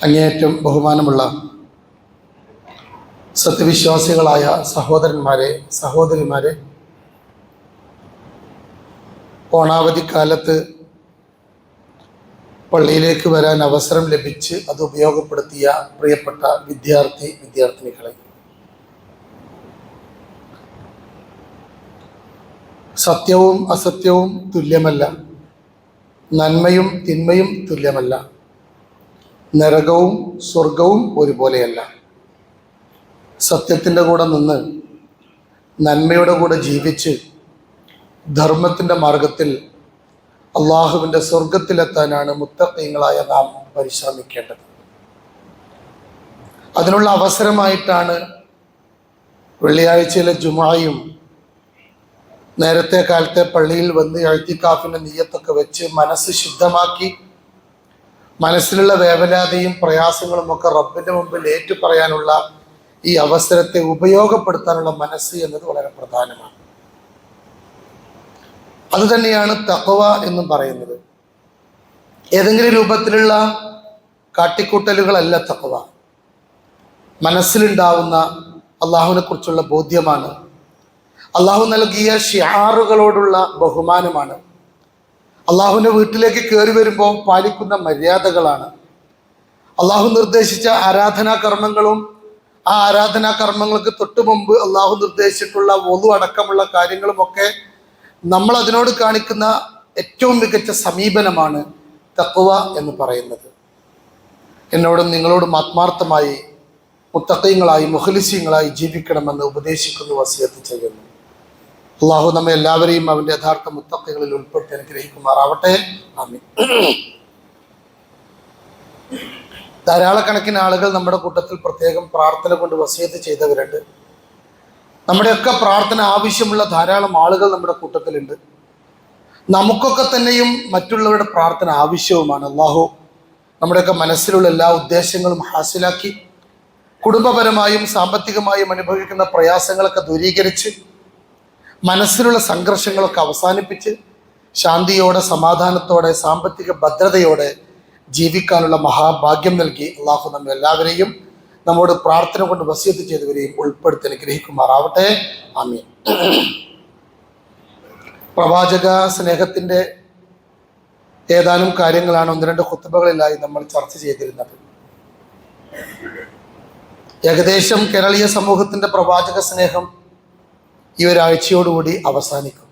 അങ്ങേയറ്റം ബഹുമാനമുള്ള സത്യവിശ്വാസികളായ സഹോദരന്മാരെ, സഹോദരിമാരെ, ഓണാവധിക്കാലത്ത് പള്ളിയിലേക്ക് വരാൻ അവസരം ലഭിച്ച് അത് ഉപയോഗപ്പെടുത്തിയ പ്രിയപ്പെട്ട വിദ്യാർത്ഥിനികളെ, സത്യവും അസത്യവും തുല്യമല്ല, നന്മയും തിന്മയും തുല്യമല്ല, നരകവും സ്വർഗവും ഒരുപോലെയല്ല. സത്യത്തിൻ്റെ കൂടെ നിന്ന് നന്മയുടെ കൂടെ ജീവിച്ച് ധർമ്മത്തിൻ്റെ മാർഗത്തിൽ അള്ളാഹുവിൻ്റെ സ്വർഗത്തിലെത്താനാണ് മുത്തഖീങ്ങളായ നാം പരിശ്രമിക്കേണ്ടത്. അതിനുള്ള അവസരമായിട്ടാണ് വെള്ളിയാഴ്ചയിലെ ജുമുഅയും നേരത്തെ കാലത്തെ പള്ളിയിൽ വന്ന് ഇഅ്തികാഫിൻ്റെ നിയ്യത്തൊക്കെ വെച്ച് മനസ്സ് ശുദ്ധമാക്കി മനസ്സിലുള്ള വേവലാതിയും പ്രയാസങ്ങളും ഒക്കെ റബ്ബിൻ്റെ മുമ്പിൽ ഏറ്റു പറയാനുള്ള ഈ അവസരത്തെ ഉപയോഗപ്പെടുത്താനുള്ള മനസ്സ് എന്നത് വളരെ പ്രധാനമാണ്. അതുതന്നെയാണ് തഖ്വ എന്നും പറയുന്നത്. ഏതെങ്കിലും രൂപത്തിലുള്ള കാട്ടിക്കൂട്ടലുകളല്ല തഖ്വ. മനസ്സിലുണ്ടാവുന്ന അള്ളാഹുവിനെ കുറിച്ചുള്ള ബോധ്യമാണ്, അള്ളാഹു നൽകിയ ഷിആറുകളോടുള്ള ബഹുമാനമാണ്, അള്ളാഹുവിൻ്റെ വീട്ടിലേക്ക് കയറി വരുമ്പോൾ പാലിക്കുന്ന മര്യാദകളാണ്, അള്ളാഹു നിർദ്ദേശിച്ച ആരാധനാ കർമ്മങ്ങളും ആ ആരാധനാ കർമ്മങ്ങൾക്ക് തൊട്ടു മുമ്പ് അള്ളാഹു നിർദ്ദേശിച്ചിട്ടുള്ള വുളു അടക്കമുള്ള കാര്യങ്ങളുമൊക്കെ നമ്മൾ അതിനോട് കാണിക്കുന്ന ഏറ്റവും മികച്ച സമീപനമാണ് തഖ്വ എന്ന് പറയുന്നത്. എന്നോടും നിങ്ങളോടും ആത്മാർത്ഥമായി മുത്തഖീങ്ങളായി മുഖ്ലിസീങ്ങളായി ജീവിക്കണമെന്ന് ഉപദേശിക്കുന്നു, വസിയത്ത് ചെയ്യുന്നു. അള്ളാഹു നമ്മെ എല്ലാവരെയും അവൻ്റെ യഥാർത്ഥ മുത്തഖീങ്ങളിൽ ഉൾപ്പെടുത്തി അനുഗ്രഹിക്കുമാറാവട്ടെ. ആമീൻ. ധാരാളക്കണക്കിന് ആളുകൾ നമ്മുടെ കൂട്ടത്തിൽ പ്രത്യേകം പ്രാർത്ഥന കൊണ്ട് വസിയത്ത് ചെയ്തവരുണ്ട്. നമ്മുടെയൊക്കെ പ്രാർത്ഥന ആവശ്യമുള്ള ധാരാളം ആളുകൾ നമ്മുടെ കൂട്ടത്തിലുണ്ട്. നമുക്കൊക്കെ തന്നെയും മറ്റുള്ളവരുടെ പ്രാർത്ഥന ആവശ്യവുമാണ്. അള്ളാഹു നമ്മുടെയൊക്കെ മനസ്സിലുള്ള എല്ലാ ഉദ്ദേശങ്ങളും ഹാസിലാക്കി കുടുംബപരമായും സാമ്പത്തികമായും അനുഭവിക്കുന്ന പ്രയാസങ്ങളൊക്കെ ദൂരീകരിച്ച് മനസ്സിലുള്ള സംഘർഷങ്ങളൊക്കെ അവസാനിപ്പിച്ച് ശാന്തിയോടെ, സമാധാനത്തോടെ, സാമ്പത്തിക ഭദ്രതയോടെ ജീവിക്കാനുള്ള മഹാഭാഗ്യം നൽകി അള്ളാഹു നമ്മെ എല്ലാവരെയും നമ്മോട് പ്രാർത്ഥന കൊണ്ട് വസിയത്ത് ചെയ്തവരെയും ഉൾപ്പെടുത്തി അനുഗ്രഹിക്കുമാറാവട്ടെ. ആമീൻ. പ്രവാചക സ്നേഹത്തിൻ്റെ ഏതാനും കാര്യങ്ങളാണ് ഒന്ന് രണ്ട് ഖുത്ബകളിലായി നമ്മൾ ചർച്ച ചെയ്തിരുന്നത്. ഏകദേശം കേരളീയ സമൂഹത്തിൻ്റെ പ്രവാചക സ്നേഹം ഈ ഒരാഴ്ചയോടുകൂടി അവസാനിക്കും.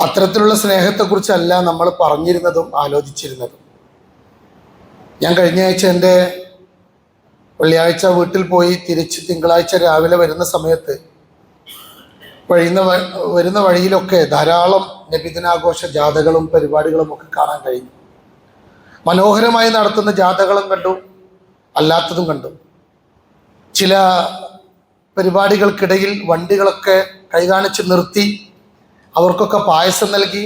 അത്തരത്തിലുള്ള സ്നേഹത്തെക്കുറിച്ചല്ല നമ്മൾ പറഞ്ഞിരുന്നതും ആലോചിച്ചിരുന്നതും. ഞാൻ കഴിഞ്ഞ ആഴ്ച എൻ്റെ വെള്ളിയാഴ്ച വീട്ടിൽ പോയി തിരിച്ച് തിങ്കളാഴ്ച രാവിലെ വരുന്ന സമയത്ത് വരുന്ന വഴിയിലൊക്കെ ധാരാളം നബിദിനാഘോഷ ജാഥകളും പരിപാടികളും ഒക്കെ കാണാൻ കഴിഞ്ഞു. മനോഹരമായി നടത്തുന്ന ജാഥകളും കണ്ടു, അല്ലാത്തതും കണ്ടു. ചില പരിപാടികൾക്കിടയിൽ വണ്ടികളൊക്കെ കൈകാണിച്ച് നിർത്തി അവർക്കൊക്കെ പായസം നൽകി.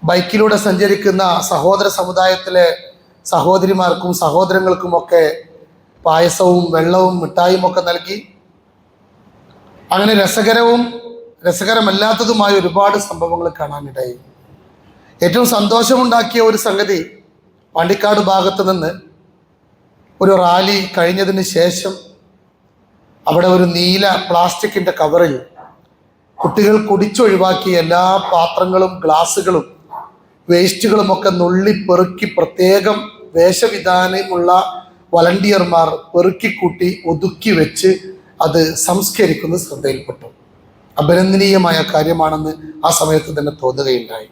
ബൈക്കിലൂടെ സഞ്ചരിക്കുന്ന സഹോദര സമുദായത്തിലെ സഹോദരിമാർക്കും സഹോദരങ്ങൾക്കുമൊക്കെ പായസവും വെള്ളവും മിഠായും ഒക്കെ നൽകി. അങ്ങനെ രസകരമല്ലാത്തതുമായ ഒരുപാട് സംഭവങ്ങൾ കാണാനിടയായി. ഏറ്റവും സന്തോഷമുണ്ടാക്കിയ ഒരു സംഗതി, പാണ്ടിക്കാട് ഭാഗത്ത് നിന്ന് ഒരു റാലി കഴിഞ്ഞതിന് ശേഷം അവിടെ ഒരു നീല പ്ലാസ്റ്റിക്കിൻ്റെ കവറിൽ കുട്ടികൾ കുടിച്ചൊഴിവാക്കിയ എല്ലാ പാത്രങ്ങളും ഗ്ലാസുകളും വേസ്റ്റുകളുമൊക്കെ നുള്ളിപ്പെറുക്കി പ്രത്യേകം വേഷവിധാനമുള്ള വളണ്ടിയർമാർ പെറുക്കിക്കൂട്ടി ഒതുക്കി വെച്ച് അത് സംസ്കരിക്കുന്നത് ശ്രദ്ധയിൽപ്പെട്ടു. അഭിനന്ദനീയമായ കാര്യമാണെന്ന് ആ സമയത്ത് തന്നെ തോന്നുകയുണ്ടായി.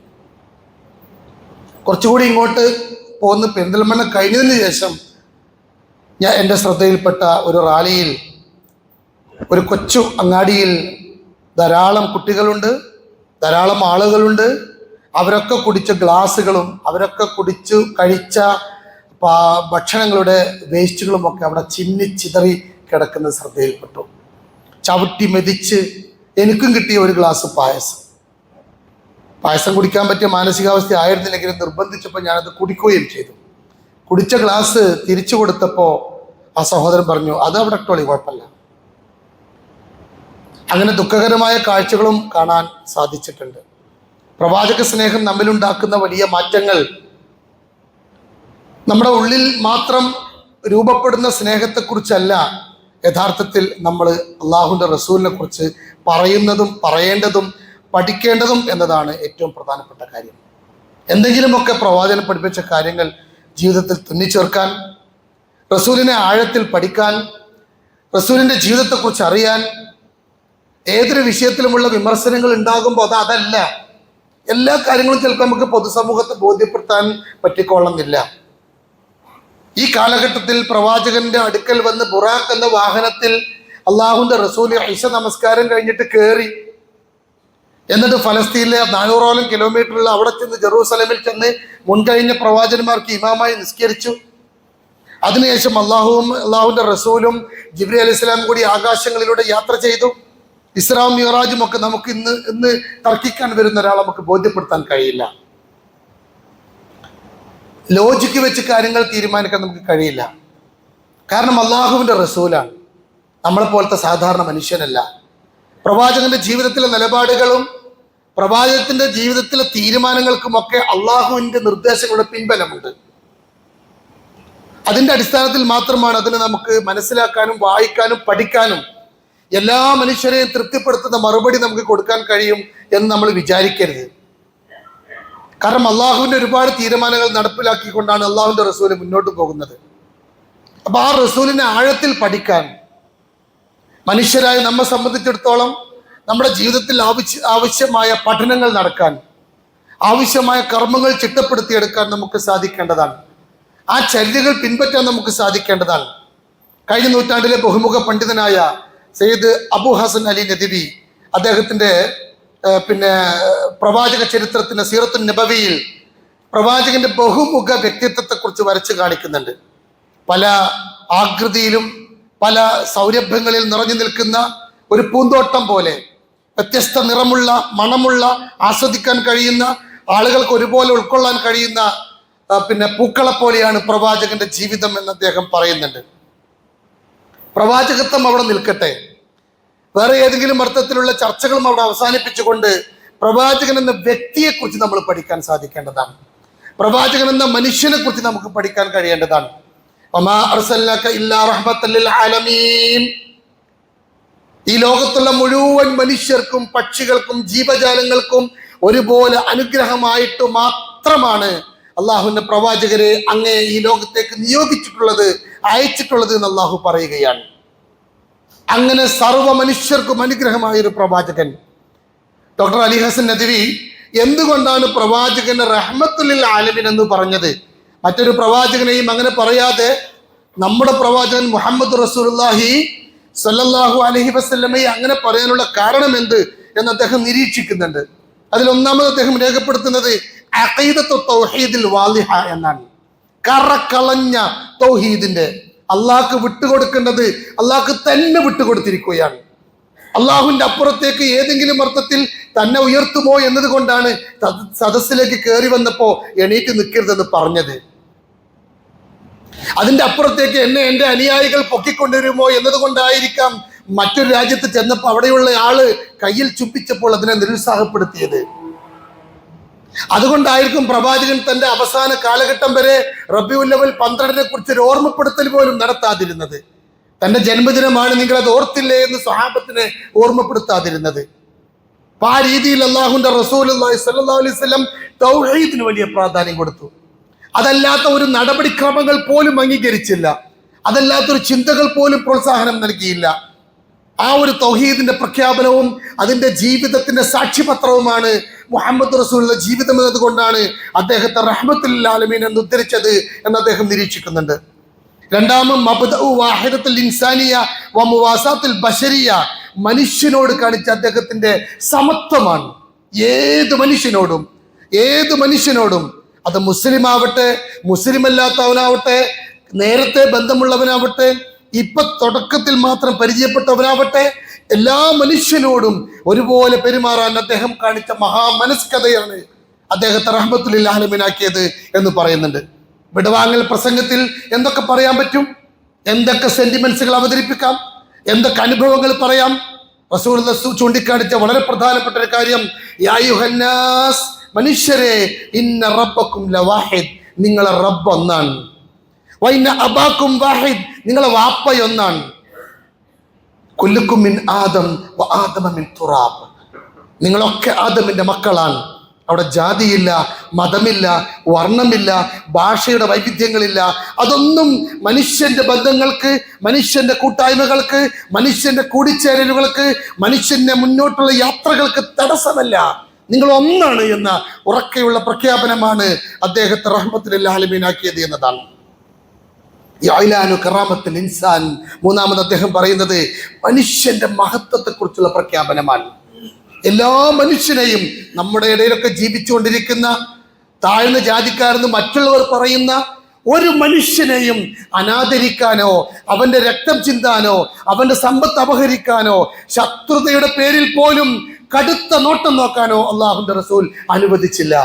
കുറച്ചുകൂടി ഇങ്ങോട്ട് പോന്ന് പെരിന്തൽമണ്ണ കഴിഞ്ഞതിന് ശേഷം എൻ്റെ ശ്രദ്ധയിൽപ്പെട്ട ഒരു റാലിയിൽ ഒരു കൊച്ചു അങ്ങാടിയിൽ ധാരാളം കുട്ടികളുണ്ട്, ധാരാളം ആളുകളുണ്ട്. അവരൊക്കെ കുടിച്ച ഗ്ലാസുകളും അവരൊക്കെ കുടിച്ചു കഴിച്ച ഭക്ഷണങ്ങളുടെ വേസ്റ്റുകളുമൊക്കെ അവിടെ ചിതറി കിടക്കുന്നത് ശ്രദ്ധയിൽപ്പെട്ടു. ചവിട്ടി മെതിച്ച് എനിക്കും കിട്ടിയ ഒരു ഗ്ലാസ് പായസം കുടിക്കാൻ പറ്റിയ മാനസികാവസ്ഥ ആയിരുന്നില്ലെങ്കിലും നിർബന്ധിച്ചപ്പോൾ ഞാനത് കുടിക്കുകയും ചെയ്തു. കുടിച്ച ഗ്ലാസ് തിരിച്ചു കൊടുത്തപ്പോൾ ആ സഹോദരൻ പറഞ്ഞു, അത് അവിടെ ഇട്ടോളി, കുഴപ്പമില്ല. അങ്ങനെ ദുഃഖകരമായ കാഴ്ചകളും കാണാൻ സാധിച്ചിട്ടുണ്ട്. പ്രവാചക സ്നേഹം നമ്മിലുണ്ടാക്കുന്ന വലിയ മാറ്റങ്ങൾ നമ്മുടെ ഉള്ളിൽ മാത്രം രൂപപ്പെടുന്ന സ്നേഹത്തെക്കുറിച്ചല്ല യഥാർത്ഥത്തിൽ നമ്മൾ അള്ളാഹുവിൻ്റെ റസൂലിനെ കുറിച്ച് പറയുന്നതും പറയേണ്ടതും പഠിക്കേണ്ടതും എന്നതാണ് ഏറ്റവും പ്രധാനപ്പെട്ട കാര്യം. എന്തെങ്കിലുമൊക്കെ പ്രവാചകൻ പഠിപ്പിച്ച കാര്യങ്ങൾ ജീവിതത്തിൽ തുന്നിച്ചേർക്കാൻ, റസൂലിനെ ആഴത്തിൽ പഠിക്കാൻ, റസൂലിൻ്റെ ജീവിതത്തെക്കുറിച്ച് അറിയാൻ, ഏതൊരു വിഷയത്തിലുമുള്ള വിമർശനങ്ങൾ ഉണ്ടാകുമ്പോൾ അതല്ല, എല്ലാ കാര്യങ്ങളും ചിലപ്പോൾ നമുക്ക് പൊതുസമൂഹത്തെ ബോധ്യപ്പെടുത്താൻ പറ്റിക്കൊള്ളുന്നില്ല. ഈ കാലഘട്ടത്തിൽ പ്രവാചകന്റെ അടുക്കൽ വന്ന് ബുറാഖ് എന്ന വാഹനത്തിൽ അള്ളാഹുവിൻ്റെ റസൂൽ ഇശ നമസ്കാരം കഴിഞ്ഞിട്ട് കയറി. എന്നിട്ട് ഫലസ്തീനിലെ 400ഓളം കിലോമീറ്ററിൽ അവിടെ ചെന്ന് ജെറൂസലമിൽ ചെന്ന് മുൻകഴിഞ്ഞ പ്രവാചകന്മാർക്ക് ഇമാമായി നിസ്കരിച്ചു. അതിനുശേഷം അള്ളാഹുവിൻ്റെ റസൂലും ജിബ്രീൽ അലൈഹി സ്വലാം കൂടി ആകാശങ്ങളിലൂടെ യാത്ര ചെയ്തു. ഇസ്രാ മിഅ്റാജും ഒക്കെ നമുക്ക് ഇന്ന് തർക്കിക്കാൻ വരുന്ന ഒരാളെ നമുക്ക് ബോധ്യപ്പെടുത്താൻ കഴിയില്ല. ലോജിക്ക് വെച്ച് കാര്യങ്ങൾ തീരുമാനിക്കാൻ നമുക്ക് കഴിയില്ല. കാരണം അള്ളാഹുവിൻ്റെ റസൂലാണ്, നമ്മളെപ്പോലത്തെ സാധാരണ മനുഷ്യനല്ല. പ്രവാചകന്റെ ജീവിതത്തിലെ നിലപാടുകളും പ്രവാചകത്തിന്റെ ജീവിതത്തിലെ തീരുമാനങ്ങൾക്കുമൊക്കെ അള്ളാഹുവിൻ്റെ നിർദ്ദേശങ്ങളുടെ പിൻബലമുണ്ട്. അതിൻ്റെ അടിസ്ഥാനത്തിൽ മാത്രമാണ് അതിനെ നമുക്ക് മനസ്സിലാക്കാനും വായിക്കാനും പഠിക്കാനും എല്ലാ മനുഷ്യരെയും തൃപ്തിപ്പെടുത്തുന്ന മറുപടി നമുക്ക് കൊടുക്കാൻ കഴിയും എന്ന് നമ്മൾ വിചാരിക്കരുത്. കാരണം അള്ളാഹുവിൻ്റെ ഒരുപാട് തീരുമാനങ്ങൾ നടപ്പിലാക്കിക്കൊണ്ടാണ് അള്ളാഹുവിൻ്റെ റസൂല് മുന്നോട്ട് പോകുന്നത്. അപ്പൊ ആ റസൂലിനെ ആഴത്തിൽ പഠിക്കാൻ മനുഷ്യരായി നമ്മെ സംബന്ധിച്ചിടത്തോളം നമ്മുടെ ജീവിതത്തിൽ ആവശ്യമായ പഠനങ്ങൾ നടക്കാൻ, ആവശ്യമായ കർമ്മങ്ങൾ ചിട്ടപ്പെടുത്തിയെടുക്കാൻ നമുക്ക് സാധിക്കേണ്ടതാണ്. ആ ചര്യകൾ പിൻപറ്റാൻ നമുക്ക് സാധിക്കേണ്ടതാണ്. കഴിഞ്ഞ നൂറ്റാണ്ടിലെ ബഹുമുഖ പണ്ഡിതനായ സയ്യിദ് അബു ഹസൻ അലി നദ്വി അദ്ദേഹത്തിൻ്റെ പ്രവാചക ചരിത്രത്തിന് സീറത്തുൻ നബവിയിൽ പ്രവാചകന്റെ ബഹുമുഖ വ്യക്തിത്വത്തെക്കുറിച്ച് വരച്ച് കാണിക്കുന്നുണ്ട്. പല ആകൃതിയിലും പല സൗരഭ്യങ്ങളിൽ നിറഞ്ഞു നിൽക്കുന്ന ഒരു പൂന്തോട്ടം പോലെ, വ്യത്യസ്ത നിറമുള്ള, മണമുള്ള, ആസ്വദിക്കാൻ കഴിയുന്ന, ആളുകൾക്ക് ഒരുപോലെ ഉൾക്കൊള്ളാൻ കഴിയുന്ന പൂക്കളെ പോലെയാണ് പ്രവാചകന്റെ ജീവിതം എന്ന് അദ്ദേഹം പറയുന്നുണ്ട്. പ്രവാചകത്വം അവിടെ നിൽക്കട്ടെ, വേറെ ഏതെങ്കിലും അർത്ഥത്തിലുള്ള ചർച്ചകളും അവിടെ അവസാനിപ്പിച്ചുകൊണ്ട് പ്രവാചകൻ എന്ന വ്യക്തിയെക്കുറിച്ച് നമ്മൾ പഠിക്കാൻ സാധിക്കേണ്ടതാണ്. പ്രവാചകൻ എന്ന മനുഷ്യനെ കുറിച്ച് നമുക്ക് പഠിക്കാൻ കഴിയേണ്ടതാണ്. വമാ അർസൽനാക ഇല്ലാ റഹ്മത്തൽ ലിൽ ആലമീൻ. ഈ ലോകത്തുള്ള മുഴുവൻ മനുഷ്യർക്കും പക്ഷികൾക്കും ജീവജാലങ്ങൾക്കും ഒരുപോലെ അനുഗ്രഹമായിട്ട് മാത്രമാണ് അള്ളാഹുവിന്റെ പ്രവാചകരെ അങ്ങേ ഈ ലോകത്തേക്ക് നിയോഗിച്ചിട്ടുള്ളത്, അയച്ചിട്ടുള്ളത് എന്ന് അള്ളാഹു പറയുകയാണ്. അങ്ങനെ സർവ്വ മനുഷ്യർക്കും അനുഗ്രഹമായൊരു പ്രവാചകൻ. ഡോക്ടർ അലി ഹസൻ നദ്വി എന്തുകൊണ്ടാണ് പ്രവാചകന് റഹ്മത്തുൽ ലിൽ ആലമീൻ എന്ന് പറഞ്ഞത്? മറ്റൊരു പ്രവാചകനെയും അങ്ങനെ പറയാതെ നമ്മുടെ പ്രവാചകൻ മുഹമ്മദ് റസൂലുള്ളാഹി സ്വല്ലല്ലാഹു അലൈഹി വസല്ലമയെ അങ്ങനെ പറയാനുള്ള കാരണം എന്ത് എന്ന് അദ്ദേഹം നിരീക്ഷിക്കുന്നുണ്ട്. അതിലൊന്നാമത് അദ്ദേഹം രേഖപ്പെടുത്തുന്നത് അഖീദത്തു തൗഹീദിൽ വാളിഹ എന്നാണ്. കറകളഞ്ഞ തൗഹീദിന്റെ, അള്ളാഹ്ക്ക് വിട്ടുകൊടുക്കേണ്ടത് അള്ളാഹ്ക്ക് തന്നെ വിട്ടുകൊടുത്തിരിക്കുകയാണ്. അള്ളാഹുവിന്റെ അപ്പുറത്തേക്ക് ഏതെങ്കിലും അർത്ഥത്തിൽ തന്നെ ഉയർത്തുമോ എന്നതുകൊണ്ടാണ് സദസ്സിലേക്ക് കയറി വന്നപ്പോ എണീറ്റ് നിൽക്കരുതെന്ന് പറഞ്ഞത്. അതിന്റെ അപ്പുറത്തേക്ക് എന്നെ എൻ്റെ അനുയായികൾ പൊക്കിക്കൊണ്ടുവരുമോ എന്നതുകൊണ്ടായിരിക്കാം മറ്റൊരു രാജ്യത്ത് ചെന്നപ്പോൾ അവിടെയുള്ള ആള് കയ്യിൽ ചുംബിച്ചപ്പോൾ അതിനെ നിരുത്സാഹപ്പെടുത്തിയത്. അതുകൊണ്ടായിരിക്കും പ്രവാചകൻ തന്റെ അവസാന കാലഘട്ടം വരെ റബീഉൽ അവ്വൽ 12-നെ കുറിച്ച് ഒരു ഓർമ്മപ്പെടുത്തൽ പോലും നടത്താതിരുന്നത്. തന്റെ ജന്മദിനമാണ്, നിങ്ങൾ അത് ഓർത്തില്ലേ എന്ന് സ്വഹാബത്തിനെ ഓർമ്മപ്പെടുത്താതിരുന്നത്. അപ്പൊ ആ രീതിയിൽ അള്ളാഹുവിന്റെ റസൂലുള്ളാഹി സ്വല്ലല്ലാഹു അലൈഹി വസല്ലം തൗഹീദിന് വലിയ പ്രാധാന്യം കൊടുത്തു. അതല്ലാത്ത ഒരു നടപടിക്രമങ്ങൾ പോലും അംഗീകരിച്ചില്ല, അതല്ലാത്തൊരു ചിന്തകൾ പോലും പ്രോത്സാഹനം നൽകിയില്ല. ആ ഒരു തൗഹീദിന്റെ പ്രഖ്യാപനവും അതിന്റെ ജീവിതത്തിന്റെ സാക്ഷ്യപത്രവുമാണ് മുഹമ്മദ് റസൂലിന്റെ ജീവിതം എന്നതുകൊണ്ടാണ് അദ്ദേഹത്തെ റഹ്മത്തുൽ ലിൽ ആലമീൻ എന്ന് ഉദ്ധരിച്ചത് എന്ന് അദ്ദേഹം നിരീക്ഷിക്കുന്നുണ്ട്. രണ്ടാമത് മബ്ദഉ വാഹിദത്തുൽ ഇൻസാനിയ വ മുവാസാത്തുൽ ബശരിയ, മനുഷ്യനോട് കാണിച്ച അദ്ദേഹത്തിന്റെ സമത്വമാണ്. ഏത് മനുഷ്യനോടും അത് മുസ്ലിം ആവട്ടെ, മുസ്ലിം അല്ലാത്തവനാവട്ടെ, നേരത്തെ ബന്ധമുള്ളവനാവട്ടെ, ഇപ്പൊ തുടക്കത്തിൽ മാത്രം പരിചയപ്പെട്ടവനാവട്ടെ, എല്ലാ മനുഷ്യനോടും ഒരുപോലെ പെരുമാറാൻ അദ്ദേഹം കാണിച്ച മഹാമനസ്കതയാണ് അദ്ദേഹത്തെ റഹ്മത്തുൽ ലിൽ ആലമീനാക്കിയത് എന്ന് പറയുന്നുണ്ട്. വിടവാങ്ങൽ പ്രസംഗത്തിൽ എന്തൊക്കെ പറയാൻ പറ്റും, എന്തൊക്കെ സെന്റിമെന്റ്സുകൾ അവതരിപ്പിക്കാം, എന്തൊക്കെ അനുഭവങ്ങൾ പറയാം. റസൂലുള്ളാഹി ചൂണ്ടിക്കാണിച്ച വളരെ പ്രധാനപ്പെട്ട ഒരു കാര്യം, യാ അയ്യുഹന്നാസ് മനുഷ്യരെ, ഇന്ന റബ്ബക്കും ലവാഹിദ്, നിങ്ങളെ റബ്ബ് ഒന്നാണ്. വഇന്ന അബാക്കും വാഹിദ്, നിങ്ങളെ വാപ്പയൊന്നാണ്. കുല്ലുക്കും മിൻ ആദം വ ആദമ മിൻ തുറാബ്, നിങ്ങളൊക്കെ ആദമിന്റെ മക്കളാണ്. അവിടെ ജാതിയില്ല, മതമില്ല, വർണ്ണമില്ല, ഭാഷയുടെ വൈവിധ്യങ്ങളില്ല. അതൊന്നും മനുഷ്യന്റെ ബന്ധങ്ങൾക്ക്, മനുഷ്യന്റെ കൂട്ടായ്മകൾക്ക്, മനുഷ്യന്റെ കൂടിച്ചേരലുകൾക്ക്, മനുഷ്യന്റെ മുന്നോട്ടുള്ള യാത്രകൾക്ക് തടസ്സമല്ല. നിങ്ങൾ ഒന്നാണ് എന്ന ഉറക്കെയുള്ള പ്രഖ്യാപനമാണ് അദ്ദേഹത്തെ റഹ്മത്തുൽ ആലമീനാക്കിയത് എന്നതാണ്. കറാമത്തുൽ ഇൻസാൻ, മൂന്നാമത് അദ്ദേഹം പറയുന്നത് മനുഷ്യന്റെ മഹത്വത്തെക്കുറിച്ചുള്ള പ്രഖ്യാപനമാണ്. എല്ലാ മനുഷ്യനെയും, നമ്മുടെ ഇടയിലൊക്കെ ജീവിച്ചുകൊണ്ടിരിക്കുന്ന താഴ്ന്ന ജാതിക്കാരെന്ന് മറ്റുള്ളവർ പറയുന്ന ഒരു മനുഷ്യനെയും അനാദരിക്കാനോ അവന്റെ രക്തം ചിന്താനോ അവന്റെ സമ്പത്ത് അപഹരിക്കാനോ ശത്രുതയുടെ പേരിൽ പോലും കടുത്ത നോട്ടം നോക്കാനോ അള്ളാഹുവിന്റെ റസൂൽ അനുവദിച്ചില്ല.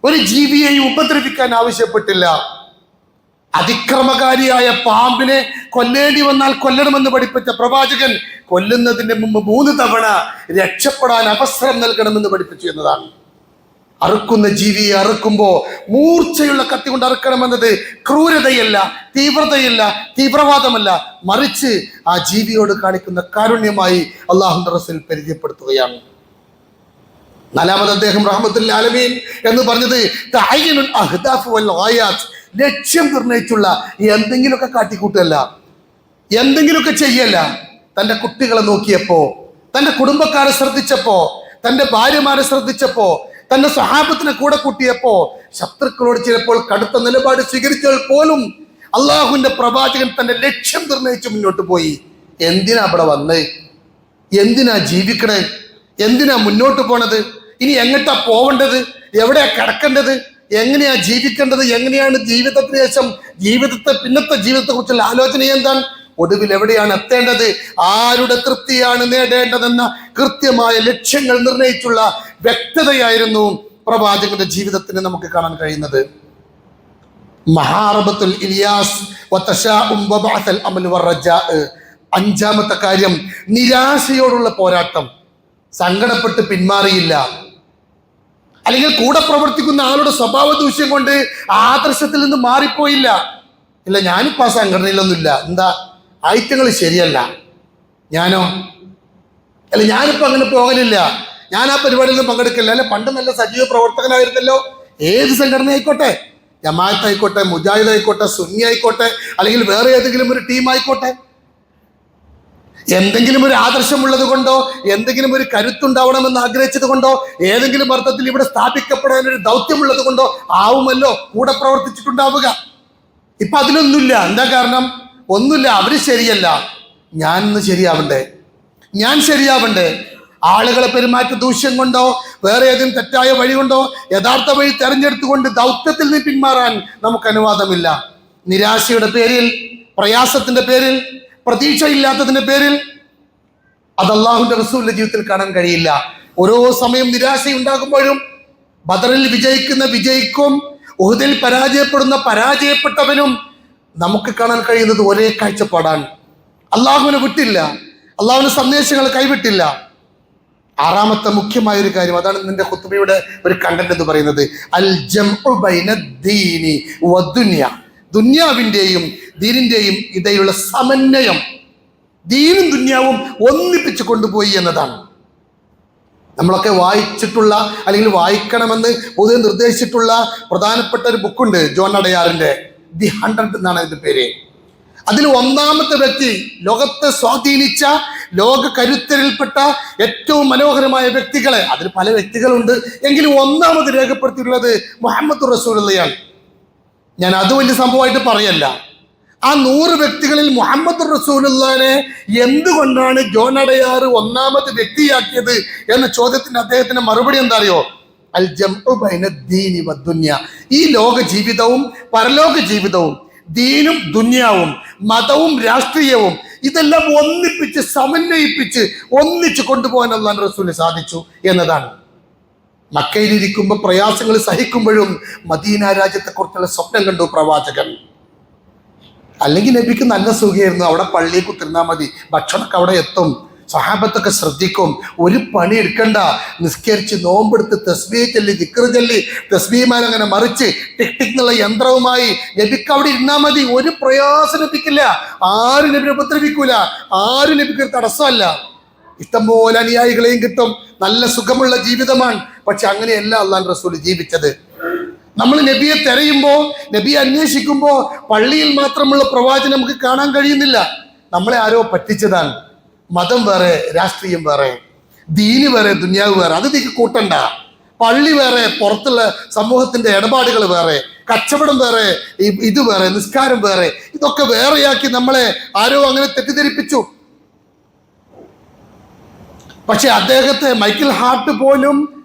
ഒരു ജീവിയെയും ഉപദ്രവിക്കാൻ ആവശ്യപ്പെട്ടില്ല. അതിക്രമകാരിയായ പാമ്പിനെ കൊല്ലേണ്ടി വന്നാൽ കൊല്ലണമെന്ന് പഠിപ്പിച്ച പ്രവാചകൻ കൊല്ലുന്നതിന് മുമ്പ് 3 തവണ രക്ഷപ്പെടാൻ അവസരം നൽകണമെന്ന് പഠിപ്പിച്ചു എന്നതാണ്. അറുക്കുന്ന ജീവിയെ അറുക്കുമ്പോ മൂർച്ചയുള്ള കത്തി കൊണ്ട് അറുക്കണമെന്നത് ക്രൂരതയല്ല, തീവ്രതയല്ല, തീവ്രവാദമല്ല, മറിച്ച് ആ ജീവിയോട് കാണിക്കുന്ന കാരുണ്യമായി അല്ലാഹുവിന്റെ റസൂൽ പരിചയപ്പെടുത്തുകയാണ്. നാലാമത് അദ്ദേഹം റഹ്മത്തുൽ ആലമീൻ എന്ന് പറഞ്ഞത് തഅയ്യിനുൽ അഹ്ദാഫ് വൽ ഗായാത്ത്, ലക്ഷ്യം നിർണയിച്ചുള്ള എന്തെങ്കിലുമൊക്കെ കാട്ടിക്കൂട്ടല്ല, എന്തെങ്കിലുമൊക്കെ ചെയ്യല്ല. തൻ്റെ കുട്ടികളെ നോക്കിയപ്പോ, തൻ്റെ കുടുംബക്കാരെ ശ്രദ്ധിച്ചപ്പോ, തൻ്റെ ഭാര്യമാരെ ശ്രദ്ധിച്ചപ്പോ, തൻ്റെ സ്വഹാബത്തിനെ കൂടെ കൂട്ടിയപ്പോ, ശത്രുക്കളോട് ചിലപ്പോൾ കടുത്ത നിലപാട് സ്വീകരിച്ചാൽ പോലും അള്ളാഹുവിന്റെ പ്രവാചകൻ തൻ്റെ ലക്ഷ്യം നിർണയിച്ച് മുന്നോട്ട് പോയി. എന്തിനാ അവിടെ വന്ന്, എന്തിനാ ജീവിക്കണേ, എന്തിനാ മുന്നോട്ട് പോണത്, ഇനി എങ്ങോട്ടാ പോവേണ്ടത്, എവിടെയാ കിടക്കേണ്ടത്, എങ്ങനെയാ ജീവിക്കേണ്ടത്, എങ്ങനെയാണ് ജീവിതത്തിന് ശേഷം ജീവിതത്തെ, പിന്നത്തെ ജീവിതത്തെ കുറിച്ചുള്ള ആലോചന എന്താണ്, ഒടുവിൽ എവിടെയാണ് എത്തേണ്ടത്, ആരുടെ തൃപ്തിയാണ് നേടേണ്ടതെന്ന കൃത്യമായ ലക്ഷ്യങ്ങൾ നിർണയിച്ചുള്ള വ്യക്തതയായിരുന്നു പ്രവാചകന്റെ ജീവിതത്തിന് നമുക്ക് കാണാൻ കഴിയുന്നത്. മഹാറബത്തുൽ ഇലിയാസ് വതശാഉം വബഅസൽ അമൽ വറജാ, അഞ്ചാമത്തെ കാര്യം നിരാശയോടുള്ള പോരാട്ടം. സങ്കടപ്പെട്ട് പിന്മാറിയില്ല, അല്ലെങ്കിൽ കൂടെ പ്രവർത്തിക്കുന്ന ആളുടെ സ്വഭാവ ദൂഷ്യം കൊണ്ട് ആദർശത്തിൽ നിന്ന് മാറിപ്പോയില്ല. ഇല്ല, ഞാനിപ്പോ ആ സംഘടനയിലൊന്നുമില്ല, എന്താ ഐറ്റങ്ങൾ ശരിയല്ല, ഞാനോ അല്ല ഞാനിപ്പോ അങ്ങനെ പോകലില്ല, ഞാൻ ആ പരിപാടിയിലൊന്നും പങ്കെടുക്കില്ല, അല്ലെ പണ്ട് നല്ല സജീവ പ്രവർത്തകനായിരുന്നല്ലോ. ഏത് സംഘടന ആയിക്കോട്ടെ, ജമാഅത്ത് ആയിക്കോട്ടെ, മുജാഹിദ് ആയിക്കോട്ടെ, സുന്നി ആയിക്കോട്ടെ, അല്ലെങ്കിൽ വേറെ ഏതെങ്കിലും ഒരു ടീം ആയിക്കോട്ടെ, എന്തെങ്കിലും ഒരു ആദർശമുള്ളത് കൊണ്ടോ, എന്തെങ്കിലും ഒരു കരുത്തുണ്ടാവണമെന്ന് ആഗ്രഹിച്ചത് കൊണ്ടോ, ഏതെങ്കിലും അർത്ഥത്തിൽ ഇവിടെ സ്ഥാപിക്കപ്പെടാൻ ഒരു ദൗത്യമുള്ളത് കൊണ്ടോ ആവുമല്ലോ കൂടെ പ്രവർത്തിച്ചിട്ടുണ്ടാവുക. ഇപ്പൊ അതിലൊന്നുമില്ല. എന്താ കാരണം? ഒന്നുമില്ല, അവര് ശരിയല്ല, ഞാൻ ശരിയാവണ്ടേ, ഞാൻ ശരിയാവണ്ടേ. ആളുകളെ പെരുമാറ്റ ദൂഷ്യം കൊണ്ടോ വേറെ ഏതെങ്കിലും തെറ്റായ വഴി കൊണ്ടോ യഥാർത്ഥ വഴി തെരഞ്ഞെടുത്തുകൊണ്ട് ദൗത്യത്തിൽ നിന്ന് പിന്മാറാൻ നമുക്ക് അനുവാദമില്ല. നിരാശയുടെ പേരിൽ, പ്രയാസത്തിന്റെ പേരിൽ, പ്രതീക്ഷയില്ലാത്തതിന്റെ പേരിൽ അത് അല്ലാഹുവിന്റെ റസൂലിന്റെ ജീവിതത്തിൽ കാണാൻ കഴിയില്ല. ഓരോ സമയം നിരാശയുണ്ടാകുമ്പോഴും ബദറിൽ വിജയിക്കുന്ന വിജയിക്കും, ഉഹദിൽ പരാജയപ്പെടുന്ന പരാജയപ്പെട്ടവനും നമുക്ക് കാണാൻ കഴിയുന്നത് ഒരേ കാഴ്ചപ്പാടാണ്. അള്ളാഹുവിനെ വിട്ടില്ല, അള്ളാഹുവിന്റെ സന്ദേശങ്ങൾ കൈവിട്ടില്ല. ആറാമത്തെ മുഖ്യമായ ഒരു കാര്യം, അതാണ് നിന്റെ ഖുത്ബയുടെ ഒരു കണ്ടന്റ് എന്ന് പറയുന്നത്, അൽ ജംഉ ബൈന ദീനി വദുനിയ, ദുന്യാവിന്റെയും ദീനിന്റെയും ഇടയിലുള്ള സമന്വയം, ദീനും ദുന്യാവും ഒന്നിപ്പിച്ച് കൊണ്ടുപോയി എന്നതാണ്. നമ്മളൊക്കെ വായിച്ചിട്ടുള്ള അല്ലെങ്കിൽ വായിക്കണമെന്ന് പൊതുവെ നിർദ്ദേശിച്ചിട്ടുള്ള പ്രധാനപ്പെട്ട ഒരു ബുക്കുണ്ട്, ജോൺ അടയാറിന്റെ ദി 100 എന്നാണ് അതിന്റെ പേര്. അതിൽ ഒന്നാമത്തെ വ്യക്തി, ലോകത്തെ സ്വാധീനിച്ച, ലോക കരുത്തരിൽപ്പെട്ട ഏറ്റവും മനോഹരമായ വ്യക്തികളെ, അതിൽ പല വ്യക്തികളുണ്ട് എങ്കിലും ഒന്നാമത് രേഖപ്പെടുത്തിയിട്ടുള്ളത് മുഹമ്മദ് റസൂലുള്ളാഹിയാണ്. ഞാൻ അത് വലിയ സംഭവമായിട്ട് പറയല്ല. ആ 100 വ്യക്തികളിൽ മുഹമ്മദ് റസൂലുള്ളാഹിനെ എന്തുകൊണ്ടാണ് ജോൺ അടയാർ ഒന്നാമത് വ്യക്തിയാക്കിയത് എന്ന ചോദ്യത്തിന് അദ്ദേഹത്തിന്റെ മറുപടി എന്താ അറിയോ? അൽ ജംഉ ബൈന ദീനി വദ്ദുനിയ, ഈ ലോക ജീവിതവും പരലോക ജീവിതവും, ദീനും ദുന്യാവും, മതവും രാഷ്ട്രീയവും, ഇതെല്ലാം ഒന്നിപ്പിച്ച് സമന്വയിപ്പിച്ച് ഒന്നിച്ച് കൊണ്ടുപോകാൻ അല്ലാഹുവിന്റെ റസൂലിന് സാധിച്ചു എന്നതാണ്. മക്കയിലിരിക്കുമ്പോൾ പ്രയാസങ്ങൾ സഹിക്കുമ്പോഴും മദീന രാജ്യത്തെക്കുറിച്ചുള്ള സ്വപ്നം കണ്ടു പ്രവാചകൻ. അല്ലെങ്കിൽ നബിക്ക് നല്ല സുഖമായിരുന്നു, അവിടെ പള്ളിയിൽ കുത്തിരുന്നാൽ മതി, ഭക്ഷണമൊക്കെ അവിടെ എത്തും, സ്വഹാബത്തൊക്കെ ശ്രദ്ധിക്കും. ഒരു പണി എടുക്കണ്ട, നിസ്കരിച്ച് നോമ്പെടുത്ത് തസ്ബീഹ് ചൊല്ലി ദിക്ർ ചൊല്ലി തസ്ബീഹ്മാൻ അങ്ങനെ മറിച്ച് ടിക് ടിക് എന്നുള്ള യന്ത്രവുമായി നബിക്ക് അവിടെ ഇരുന്നാൽ മതി. ഒരു പ്രയാസം ലഭിക്കില്ല, ആരും നബിനെ ഉപദ്രവിക്കൂല, ആരും നബിക്ക് തടസ്സമല്ല. ഇഷ്ടംപോലെ അനുയായികളെയും കിട്ടും, നല്ല സുഖമുള്ള ജീവിതമാണ്. പക്ഷെ അങ്ങനെയല്ല അള്ളാഹു റസൂൽ ജീവിച്ചത്. നമ്മൾ നബിയെ തിരയുമ്പോൾ, നബിയെ അന്വേഷിക്കുമ്പോൾ പള്ളിയിൽ മാത്രമുള്ള പ്രവാചനം നമുക്ക് കാണാൻ കഴിയുന്നില്ല. നമ്മളെ ആരോ പറ്റിച്ചതാണ്. മതം വേറെ, രാഷ്ട്രീയം വേറെ, ദീന് വേറെ, ദുനിയാവ് വേറെ, അത് നീക്ക് കൂട്ടണ്ട. പള്ളി വേറെ, പുറത്തുള്ള സമൂഹത്തിന്റെ ഇടപാടുകൾ വേറെ, കച്ചവടം വേറെ, ഇത് വേറെ, നിസ്കാരം വേറെ, ഇതൊക്കെ വേറെയാക്കി നമ്മളെ ആരോ അങ്ങനെ തെറ്റിദ്ധരിപ്പിച്ചു. പക്ഷെ അദ്ദേഹത്തെ മൈക്കിൾ ഹാർട്ട് പോലും